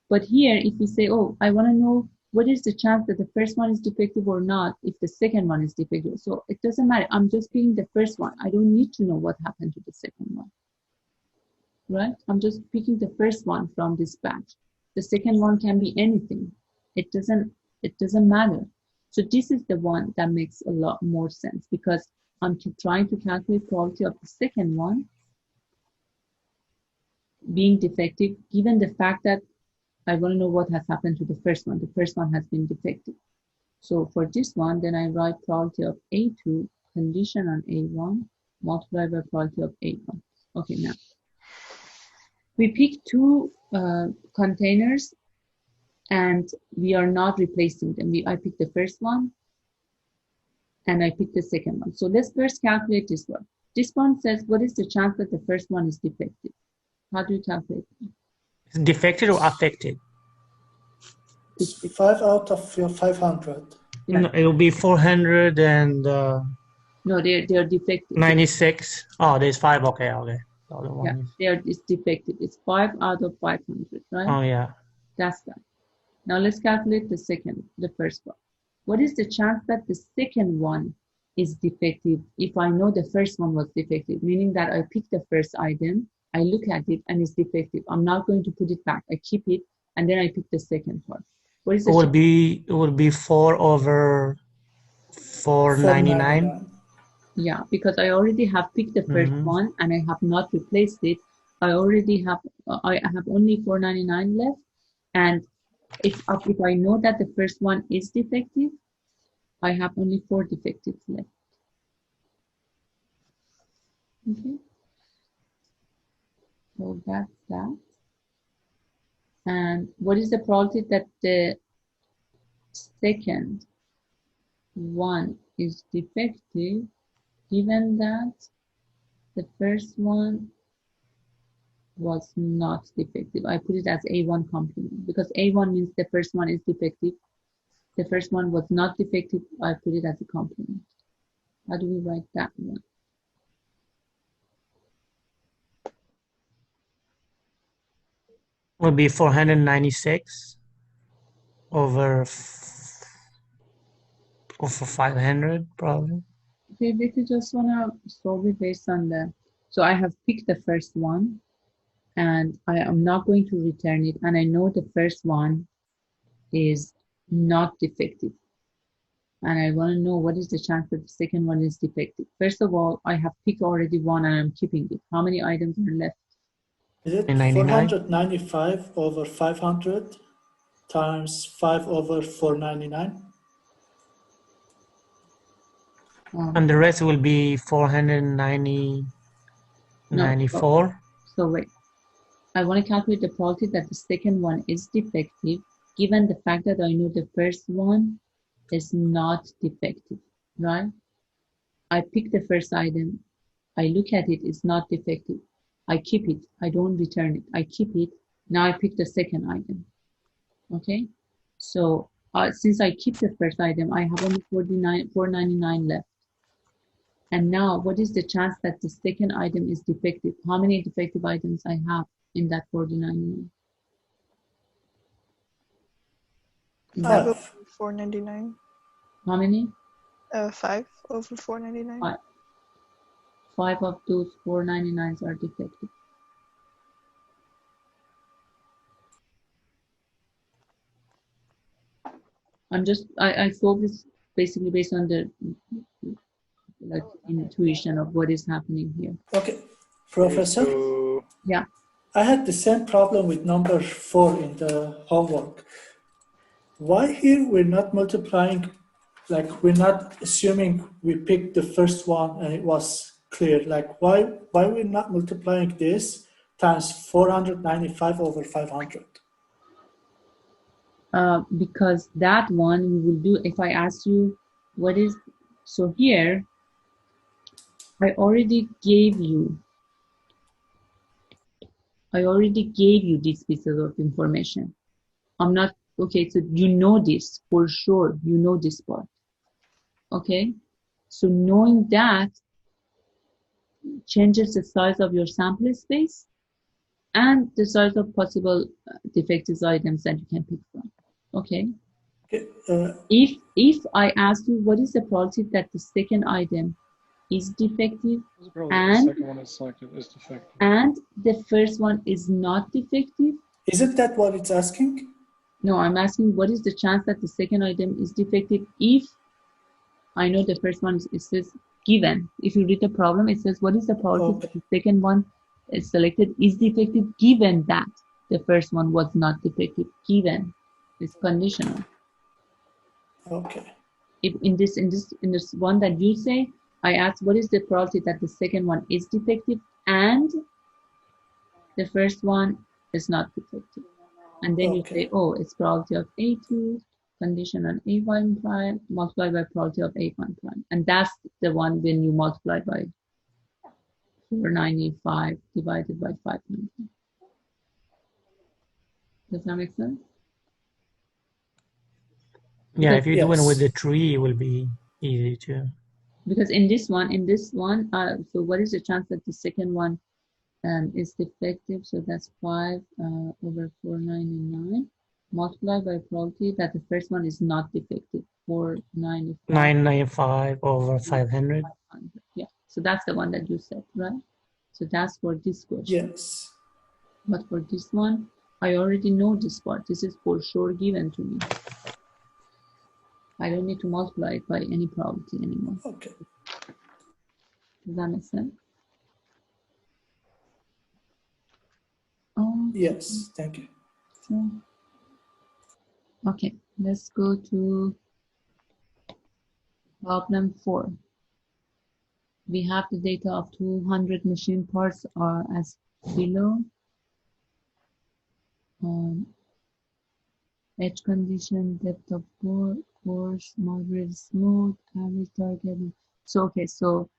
But here, if you say, oh, I want to know what is the chance that the first one is defective or not if the second one is defective. So it doesn't matter. I'm just picking the first one. I don't need to know what happened to the second one, right? I'm just picking the first one from this batch. The second one can be anything. It doesn't matter. So this is the one that makes a lot more sense because I'm trying to calculate probability of the second one being defective, given the fact that I want to know what has happened to the first one. The first one has been defective. So for this one, then I write probability of A2, condition on A1, multiplied by probability of A1. Okay, now. We pick two containers and we are not replacing them. I pick the first one and I pick the second one. So let's first calculate this one. This one says, what is the chance that the first one is defective? How do you calculate it? Defective or affected? It's 5 out of 500. Yeah. No, it will be 400 and... no, they are defective. 96. Oh, there's 5. Okay. The other one yeah, it's defective. It's 5 out of 500, right? Oh, yeah. That's that. Now let's calculate the first one. What is the chance that the second one is defective if I know the first one was defective? Meaning that I pick the first item, I look at it and it's defective. I'm not going to put it back. I keep it and then I pick the second one. What is the it would be 4 over 499. Yeah, because I already have picked the first one and I have not replaced it. I already have I have only 499 left, and if I know that the first one is defective, I have only 4 defectives left. Okay. So that's that. And what is the probability that the second one is defective, given that the first one was not defective? I put it as A1 complement because A1 means the first one is defective. The first one was not defective. I put it as a complement. How do we write that one? Will be 496 over 500 probably. Okay, if you just wanna solve it based on the, so I have picked the first one and I am not going to return it, and I know the first one is not defective, and I want to know what is the chance that the second one is defective. First of all, I have picked already one and I'm keeping it. How many items are left? Is it 495 over 500 times 5 over 499? And the rest will be 494. So wait, I want to calculate the probability that the second one is defective, given the fact that I know the first one is not defective, right? I pick the first item, I look at it, it's not defective. I keep it, I don't return it, I keep it. Now I pick the second item, okay? So since I keep the first item, I have only 499 left. And now what is the chance that the second item is defective? How many defective items I have in that 499? 5 over 499. How many? 5 over 499. 5 of those 499s are defective. I thought this basically based on the like intuition of what is happening here. Okay, Professor? Yeah. I had the same problem with number 4 in the homework. Why here we're not multiplying, like we're not assuming we picked the first one and it was clear. Like why we're not multiplying this times 495 over 500? Because that one we will do, if I ask you what is, so here, I already gave you these pieces of information. I'm not, okay, so you know this for sure, you know this part. Okay, so knowing that changes the size of your sample space and the size of possible defective items that you can pick from. Okay. If I ask you what is the probability that the second item is defective and the first one is not defective. Isn't that what it's asking? No, I'm asking what is the chance that the second item is defective if I know the first one it says given. If you read the problem, it says what is the probability that the second one is selected is defective given that the first one was not defective, given. It's conditional. Okay. If in this one that you say, I ask what is the probability that the second one is defective and the first one is not defective. And then you say, oh, it's probability of A2, condition on A1 prime, multiplied by probability of A1 prime. And that's the one when you multiply by 495 divided by 500. Does that make sense? Yeah, if you do it with the tree, it will be easy too. Because in this one, so what is the chance that the second one is defective? So that's 5 over 499 multiplied by probability that the first one is not defective, 495. 995 over 500. Yeah, so that's the one that you said, right? So that's for this question. Yes. But for this one, I already know this part. This is for sure given to me. I don't need to multiply it by any probability anymore. Okay. Does that make sense? Yes, thank you. So, okay, let's go to problem 4. We have the data of 200 machine parts are as below. Edge condition, depth of bore, coarse, moderate, smooth, average target. So, okay, so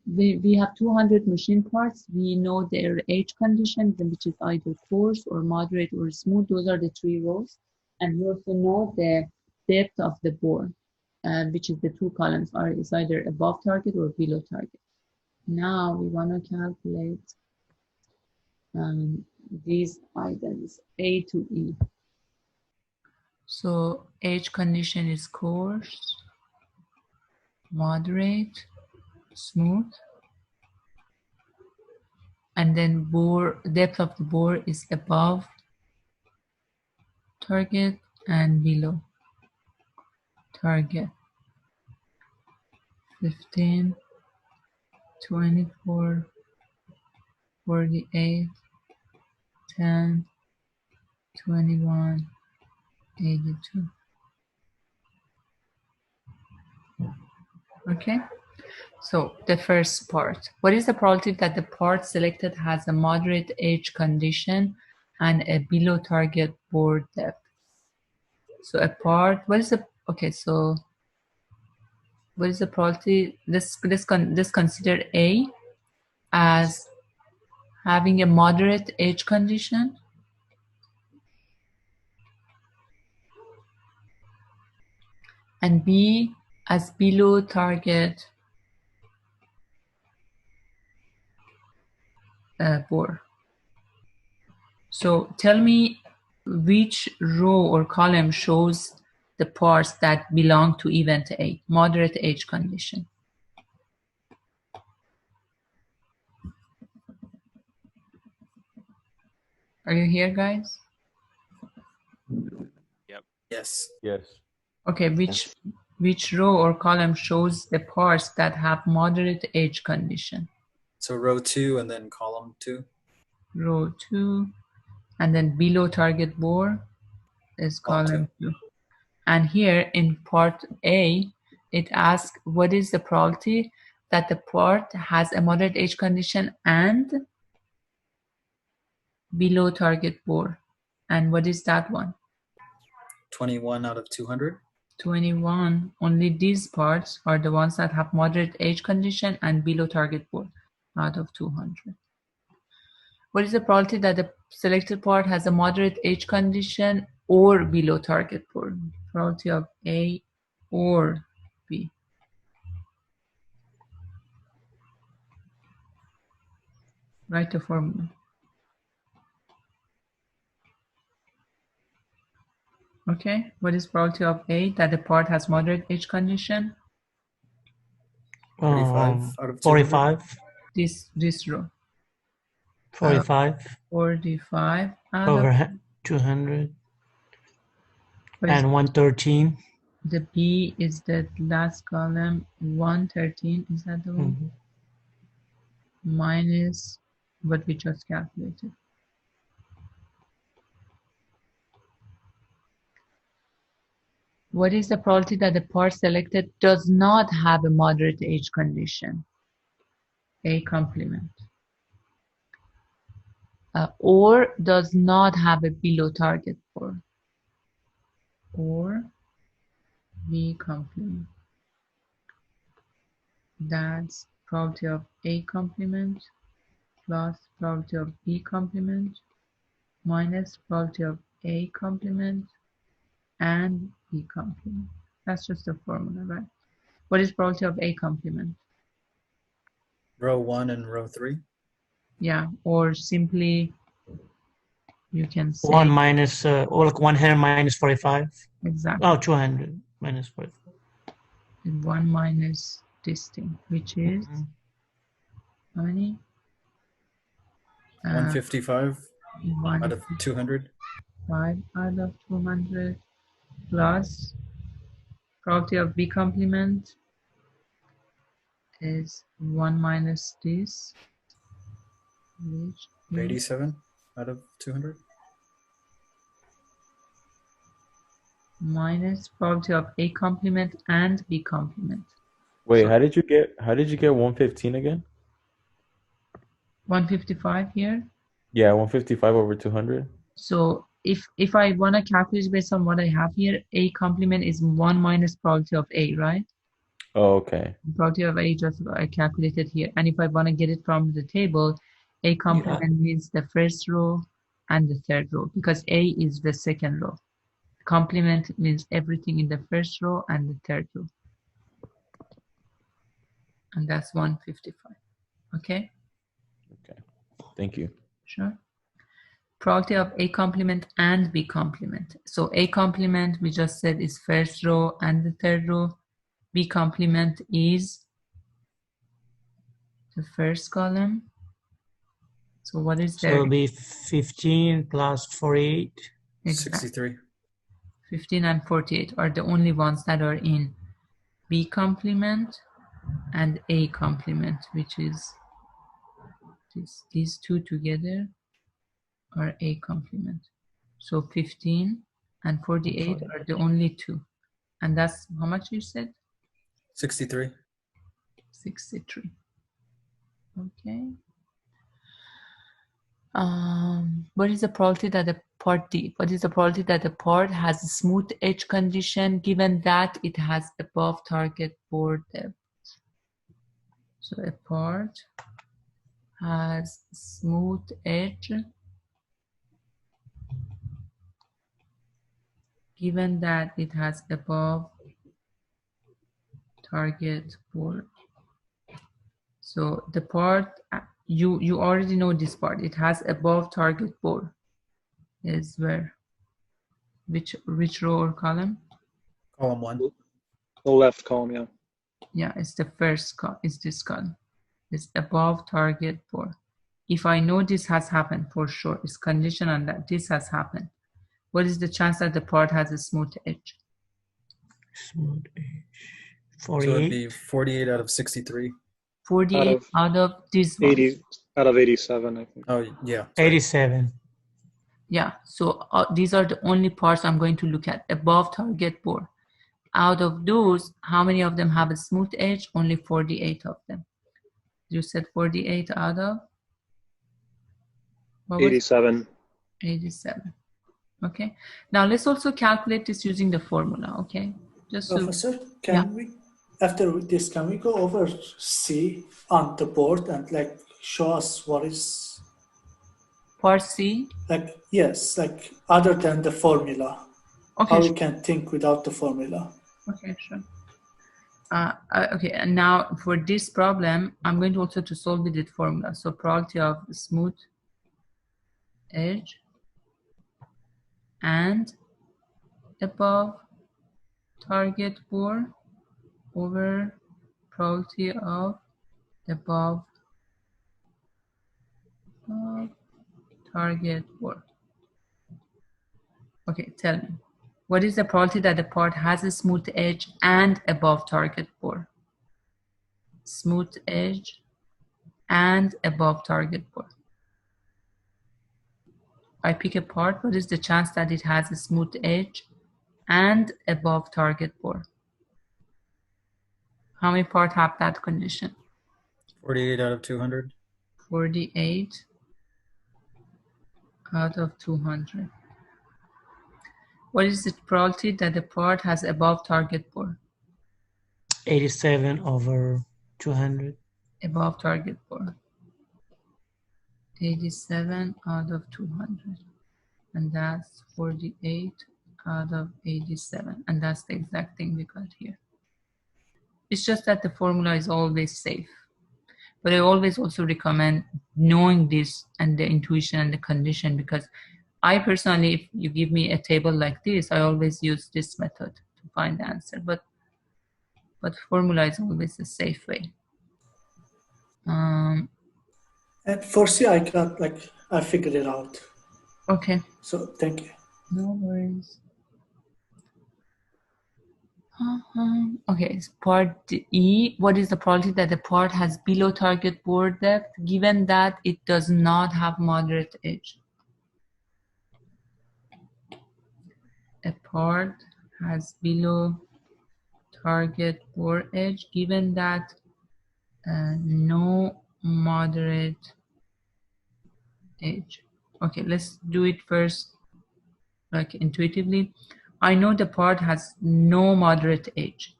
we have 200 machine parts. We know their edge condition, which is either coarse or moderate or smooth. Those are the 3 rows. And we also know the depth of the bore, which is the 2 columns, is either above target or below target. Now we want to calculate these items, A to E. So edge condition is coarse, moderate, smooth, and then bore, depth of the bore is above target and below target. 15, 24, 48, 10, 21, 82. Okay, so the first part. What is the probability that the part selected has a moderate edge condition and a below target bore depth? So a part, what is the Okay, so what is the probability? Let's consider A as having a moderate edge condition and B as below target Bohr. So tell me which row or column shows the parts that belong to event A, moderate edge condition. Are you here, guys? Yep. Yes. Yes. Okay, which row or column shows the parts that have moderate edge condition? So row 2 and then column 2. Row 2, and then below target Bohr is column 2. And here in part A, it asks what is the probability that the part has a moderate edge condition and below target Bohr. And what is that one? 21 out of 200. 21. Only these parts are the ones that have moderate edge condition and below target Bohr out of 200. What is the probability that the selected part has a moderate edge condition or below target Bohr? Probability of A or B. Write the formula. Okay, what is probability of A that the part has moderate edge condition? 45 out of 200. 45. This row. 45 45 out of over 200 what is and 113. the B is the last column. 113 is that the one? Minus what we just calculated. What is the probability that the part selected does not have a moderate edge condition? A complement. Or does not have a below target Bohr. Or B complement. That's probability of A complement plus probability of B complement minus probability of A complement and B complement. That's just a formula, right? What is probability of A complement? Row 1 and row 3. Yeah, or simply you can say 1 minus, or like 100 minus 45. exactly. Oh, 200 minus 45. 1 minus this thing, which is how many? 155 out of 200. 5 out of 200 plus probability of B complement is 1 minus this, which is 87 out of 200. minus probability of A complement and B complement. Wait, So how did you get 115 again? 155 here. Yeah, 155 over 200. So if I want to calculate based on what I have here, A complement is 1 minus probability of A, right? Oh, okay. Probability of A just I calculated here. And if I want to get it from the table, A complement means the first row and the third row because A is the second row. Complement means everything in the first row and the third row. And that's 155. Okay? Okay. Thank you. Sure. Probability of A complement and B complement. So A complement, we just said, is first row and the third row. B complement is the first column. So what is there? So it'll be 15 plus 48. Exactly. 63. 15 and 48 are the only ones that are in B complement and A complement, which is these two together are A complement. So 15 and 48 are the only two. And that's how much you said? 63. 63. Okay. What is the probability that the part D. What is the probability that the part has a smooth edge condition given that it has above target bore depth? So a part has smooth edge given that it has above target bore. So the part, you already know this part. It has above target bore. Is where? Which row or column? Column 1. The left column, yeah. Yeah, it's the first column. It's this column. It's above target bore. If I know this has happened for sure, it's conditional on that this has happened. What is the chance that the part has a smooth edge? Smooth edge. So it'd 48. be 48 out of 63. 48 out of this one. 80 out of 87, I think. Oh, yeah. Sorry. 87. Yeah, so these are the only parts I'm going to look at above target bore. Out of those, how many of them have a smooth edge? Only 48 of them. You said 48 out of? What was 87. 87. Okay. Now let's also calculate this using the formula. Okay. Just so, Professor, can we, after this, can we go over C on the board and like show us what is part C? like, yes, like other than the formula, Okay. how we can think without the formula. Okay, sure. Okay, and now for this problem, I'm going to also to solve with the formula. So probability of smooth edge and above target bore over probability of above target bore. Okay, tell me. What is the probability that the part has a smooth edge and above target bore? Smooth edge and above target bore. I pick a part, what is the chance that it has a smooth edge and above target bore? How many parts have that condition? 48 out of 200. 48 out of 200. What is the probability that the part has above target bore? 87 over 200. Above target bore. 87 out of 200. And that's 48 out of 87. And that's the exact thing we got here. It's just that the formula is always safe. But I always also recommend knowing this and the intuition and the condition, because I personally, if you give me a table like this, I always use this method to find the answer. But formula is always a safe way. And for C, I figured it out. Okay. So thank you. No worries. Okay, so part E, what is the probability that the part has below target bore depth given that it does not have moderate edge? A part has below target bore edge given that no moderate edge. Okay, let's do it first like intuitively. I know the part has no moderate edge.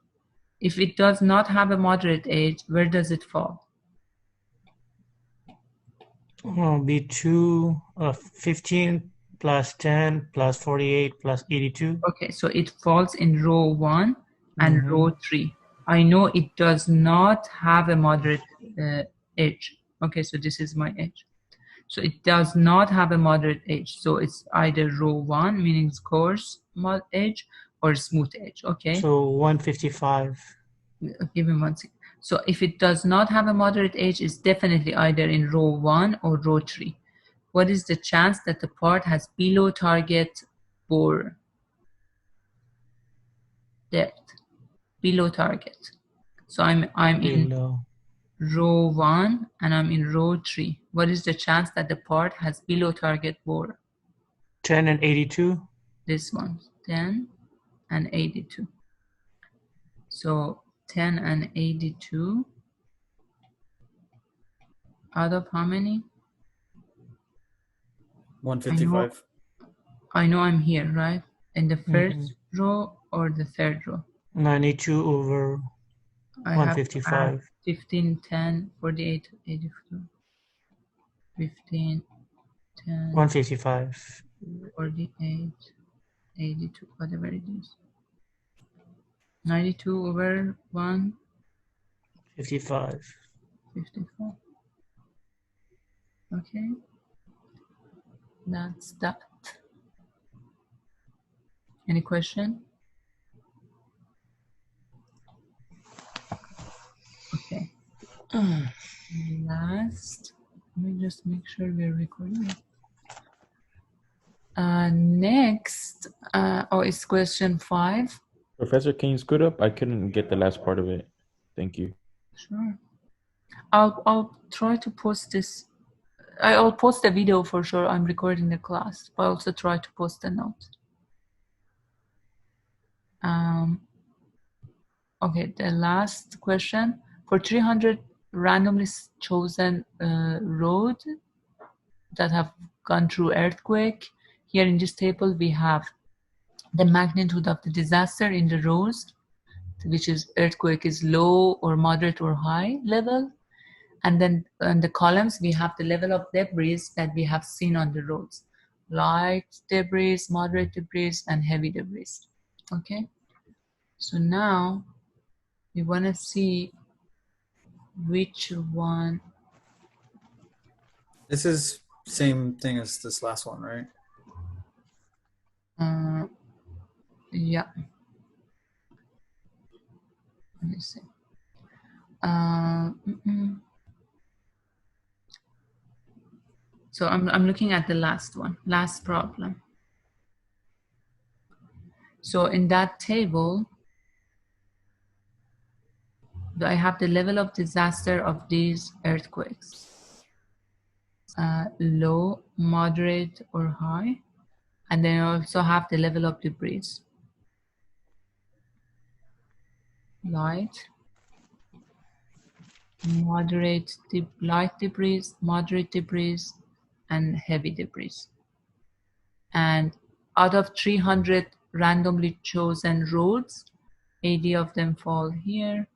If it does not have a moderate edge, where does it fall? Be 15 plus 10 plus 48 plus 82. Okay, so it falls in row 1 and row 3. I know it does not have a moderate edge. Okay, so this is my edge. So it does not have a moderate edge. So it's either row 1, meaning it's coarse edge, or smooth edge. Okay. So 155. Give me 1 second. So if it does not have a moderate edge, it's definitely either in row 1 or row 3. What is the chance that the part has below target bore depth? Below target. So I'm in row 1 and I'm in row 3. What is the chance that the part has below target bore? 10 and 82. This one, 10 and 82. So 10 and 82 out of how many? 155. I know I'm here, right? In the first row or the third row? 92 over I have to add 155. 15, 10, 48, 82, 15, 10, 155. 48, 82, whatever it is. 92 over 55. 54. Okay, that's that. Any question? Okay. Last, let me just make sure we're recording. Next, it's question 5. Professor, can you scoot up? I couldn't get the last part of it. Thank you. Sure. I'll try to post this. I'll post the video for sure. I'm recording the class, but I'll also try to post the note. Okay, the last question. For 300 randomly chosen roads that have gone through earthquake, here in this table we have the magnitude of the disaster in the rows, which is earthquake is low or moderate or high level. And then in the columns, we have the level of debris that we have seen on the roads. Light debris, moderate debris, and heavy debris. Okay, so now we want to see which one. This is same thing as this last one, right? Yeah. Let me see. So I'm looking at the last one, last problem. So in that table, I have the level of disaster of these earthquakes. Low, moderate, or high. And then I also have the level of debris. Light, moderate, light debris, moderate debris, and heavy debris. And out of 300 randomly chosen roads, 80 of them fall here,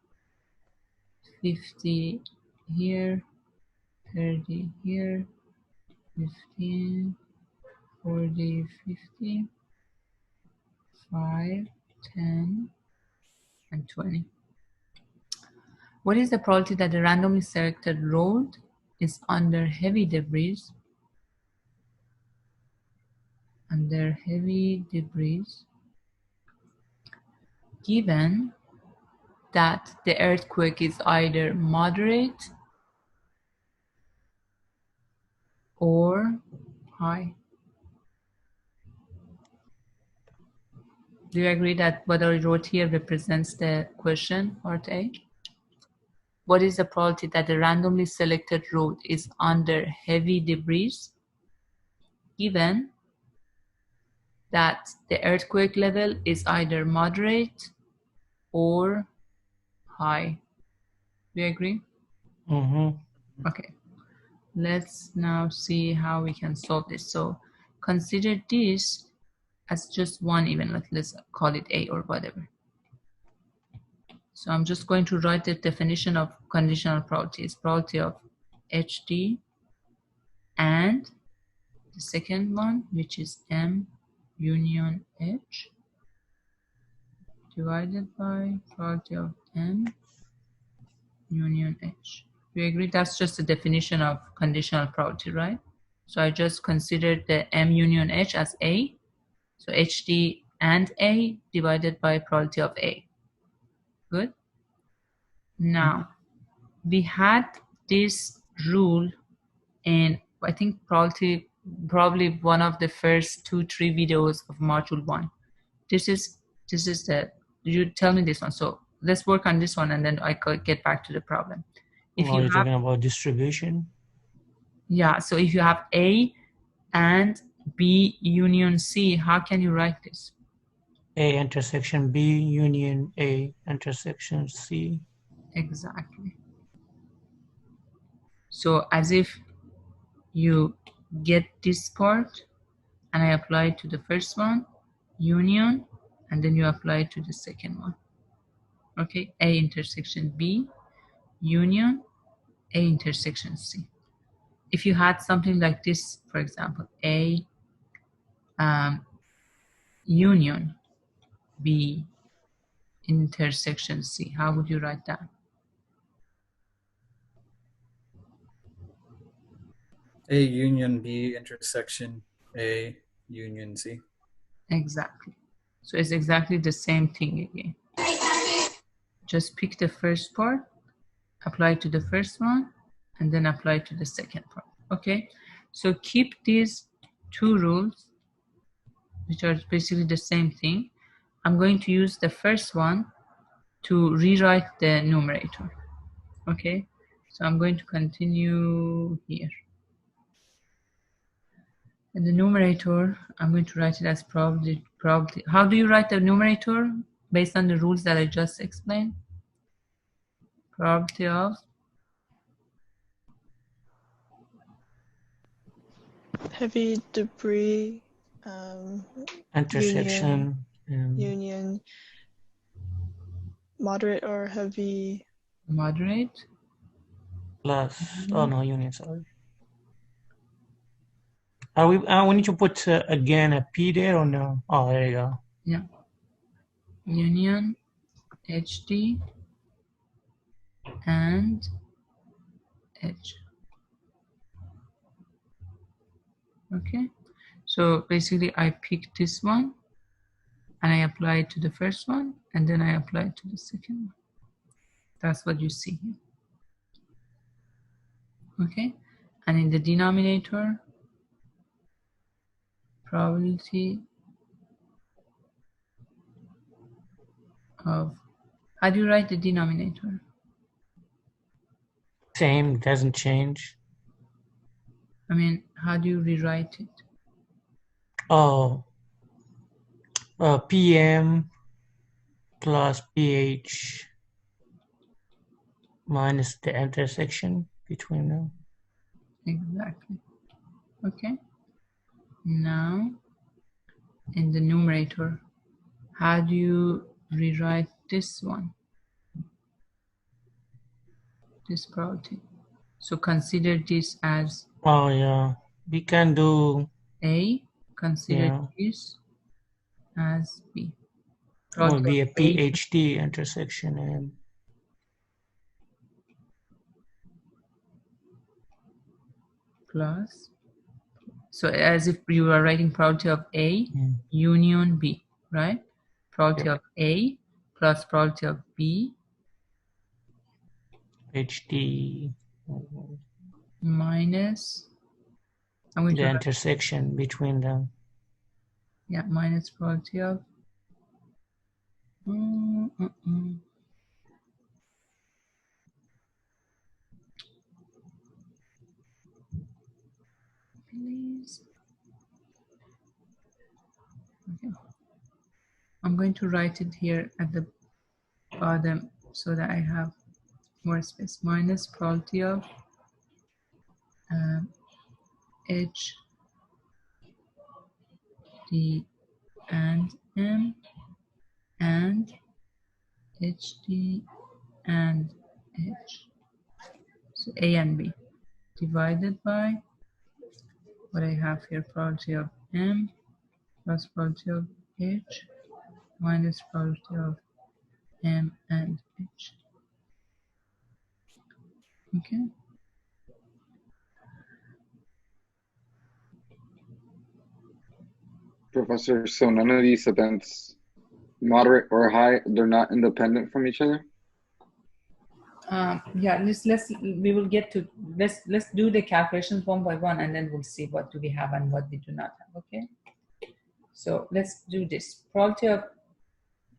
50 here, 30 here, 15, 40, 50, 5, 10, and 20. What is the probability that the randomly selected road is under heavy debris? Under heavy debris, given that the earthquake is either moderate or high. Do you agree that what I wrote here represents the question, part A? What is the probability that the randomly selected road is under heavy debris, given that the earthquake level is either moderate or high? Do you agree? Okay. Let's now see how we can solve this. So consider this as just one event. Let's call it A or whatever. So I'm just going to write the definition of conditional probability. It's probability of HD and the second one, which is M union H, divided by probability of M union H. Do you agree? That's just the definition of conditional probability, right? So I just considered the M union H as A. So HD and A divided by probability of A. Good. Now, we had this rule in, I think, probably one of the first 2-3 videos of module 1. This is the, you tell me this one. So let's work on this one and then I could get back to the problem. If you're talking about distribution? Yeah, so if you have A and B union C, how can you write this? A intersection B union A intersection C. Exactly. So as if you get this part and I apply it to the first one, union, and then you apply it to the second one. Okay, A intersection B, union, A intersection C. If you had something like this, for example, A union B intersection C, how would you write that? A union B intersection A union C. Exactly. So it's exactly the same thing again. Just pick the first part, apply it to the first one, and then apply it to the second part. Okay, so keep these two rules, which are basically the same thing. I'm going to use the first one to rewrite the numerator. Okay, so I'm going to continue here. In the numerator, I'm going to write it as probability. How do you write the numerator? Based on the rules that I just explained. Probability of heavy debris, Intersection. union, moderate or heavy. moderate. Plus, oh no, union, sorry. We need to put again a P there or no? Oh, there you go. Yeah. Union, HD, and H. Okay. So basically I pick this one and I apply it to the first one and then I apply it to the second one. That's what you see here. Okay. And in the denominator, probability of, how do you write the denominator? Same, doesn't change. I mean, how do you rewrite it? Oh, PM plus PH minus the intersection between them. Exactly. Okay. Now, in the numerator, how do you rewrite this one? This probability. So consider this as Oh yeah, we can do A. Consider this as B. would be a Probability of PhD intersection and plus. So as if you were writing probability of A union B, right? Probability of A plus probability of B HD minus, I'm going the to intersection between them. Yeah, minus probability of please. Okay. I'm going to write it here at the bottom so that I have more space. Minus probability of H, D, and M, and H, D, and H. So A and B divided by what I have here, probability of M plus probability of H minus probability of M and H. Okay. Professor, so none of these events, moderate or high, they're not independent from each other? Yeah, we will get to, let's do the calculations one by one and then we'll see what do we have and what we do not have. Okay, so let's do this. Probability of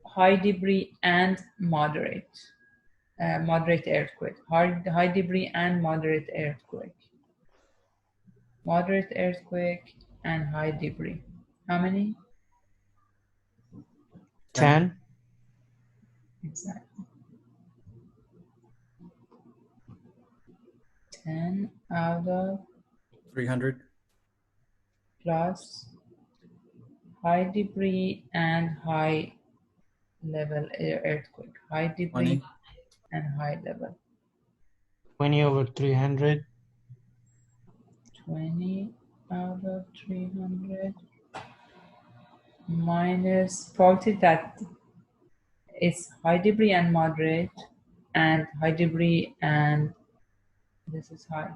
high debris and moderate earthquake, high debris and moderate earthquake, moderate earthquake and high debris. How many? 10. Exactly. 10 out of 300 plus high debris and high level earthquake. High debris 20. and high level. 20 over 300. 20 out of 300 minus probability that it's high debris and moderate, and high debris and this is high.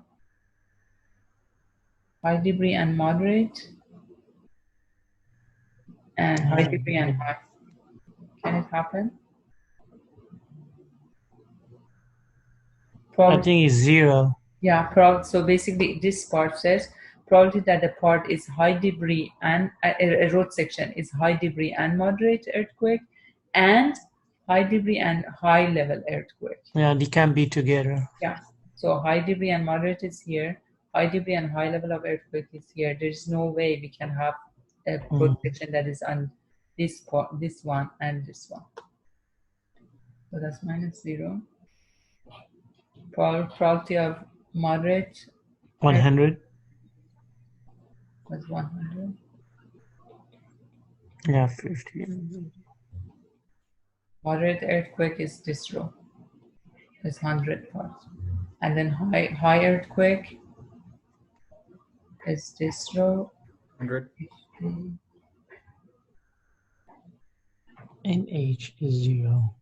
High debris and moderate, and high debris and high. Can it happen? I think it's 0. Yeah, so basically this part says probability that the part is high debris and a road section is high debris and moderate earthquake, and high debris and high level earthquake. Yeah, they can be together. Yeah, so high debris and moderate is here, high debris and high level of earthquake is here. There's no way we can have a road section that is on this one and this one. So that's minus 0. Probability of moderate 100. was 100. Yeah, 50. Moderate earthquake is this row. It's 100 parts. And then high earthquake is this row. 100. And H is 0.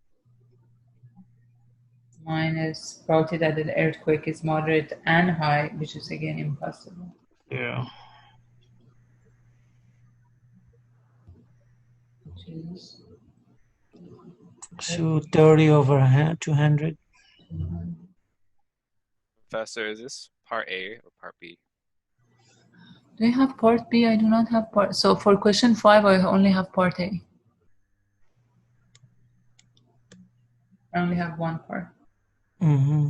Minus probability that the earthquake is moderate and high, which is again impossible. Yeah. Which is So 30 over 200. Professor, is this part A or part B? Do I have part B? I do not have part. So for question 5, I only have part A. I only have one part. Mm-hmm.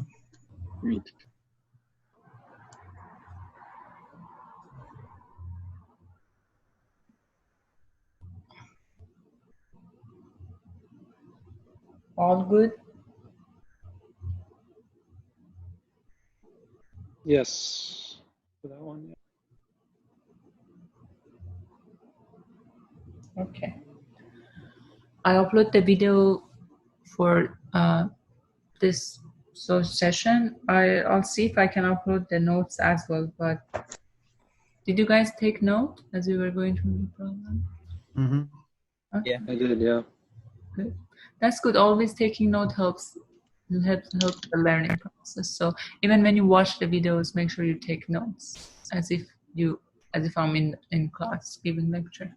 All good? Yes. For that one, yeah. Okay. I upload the video for this session. I'll see if I can upload the notes as well. But did you guys take note as we were going through the program? Mm-hmm. Okay. Yeah, I did, yeah. Good. That's good. Always taking note helps the learning process. So even when you watch the videos, make sure you take notes as if I'm in class giving lecture.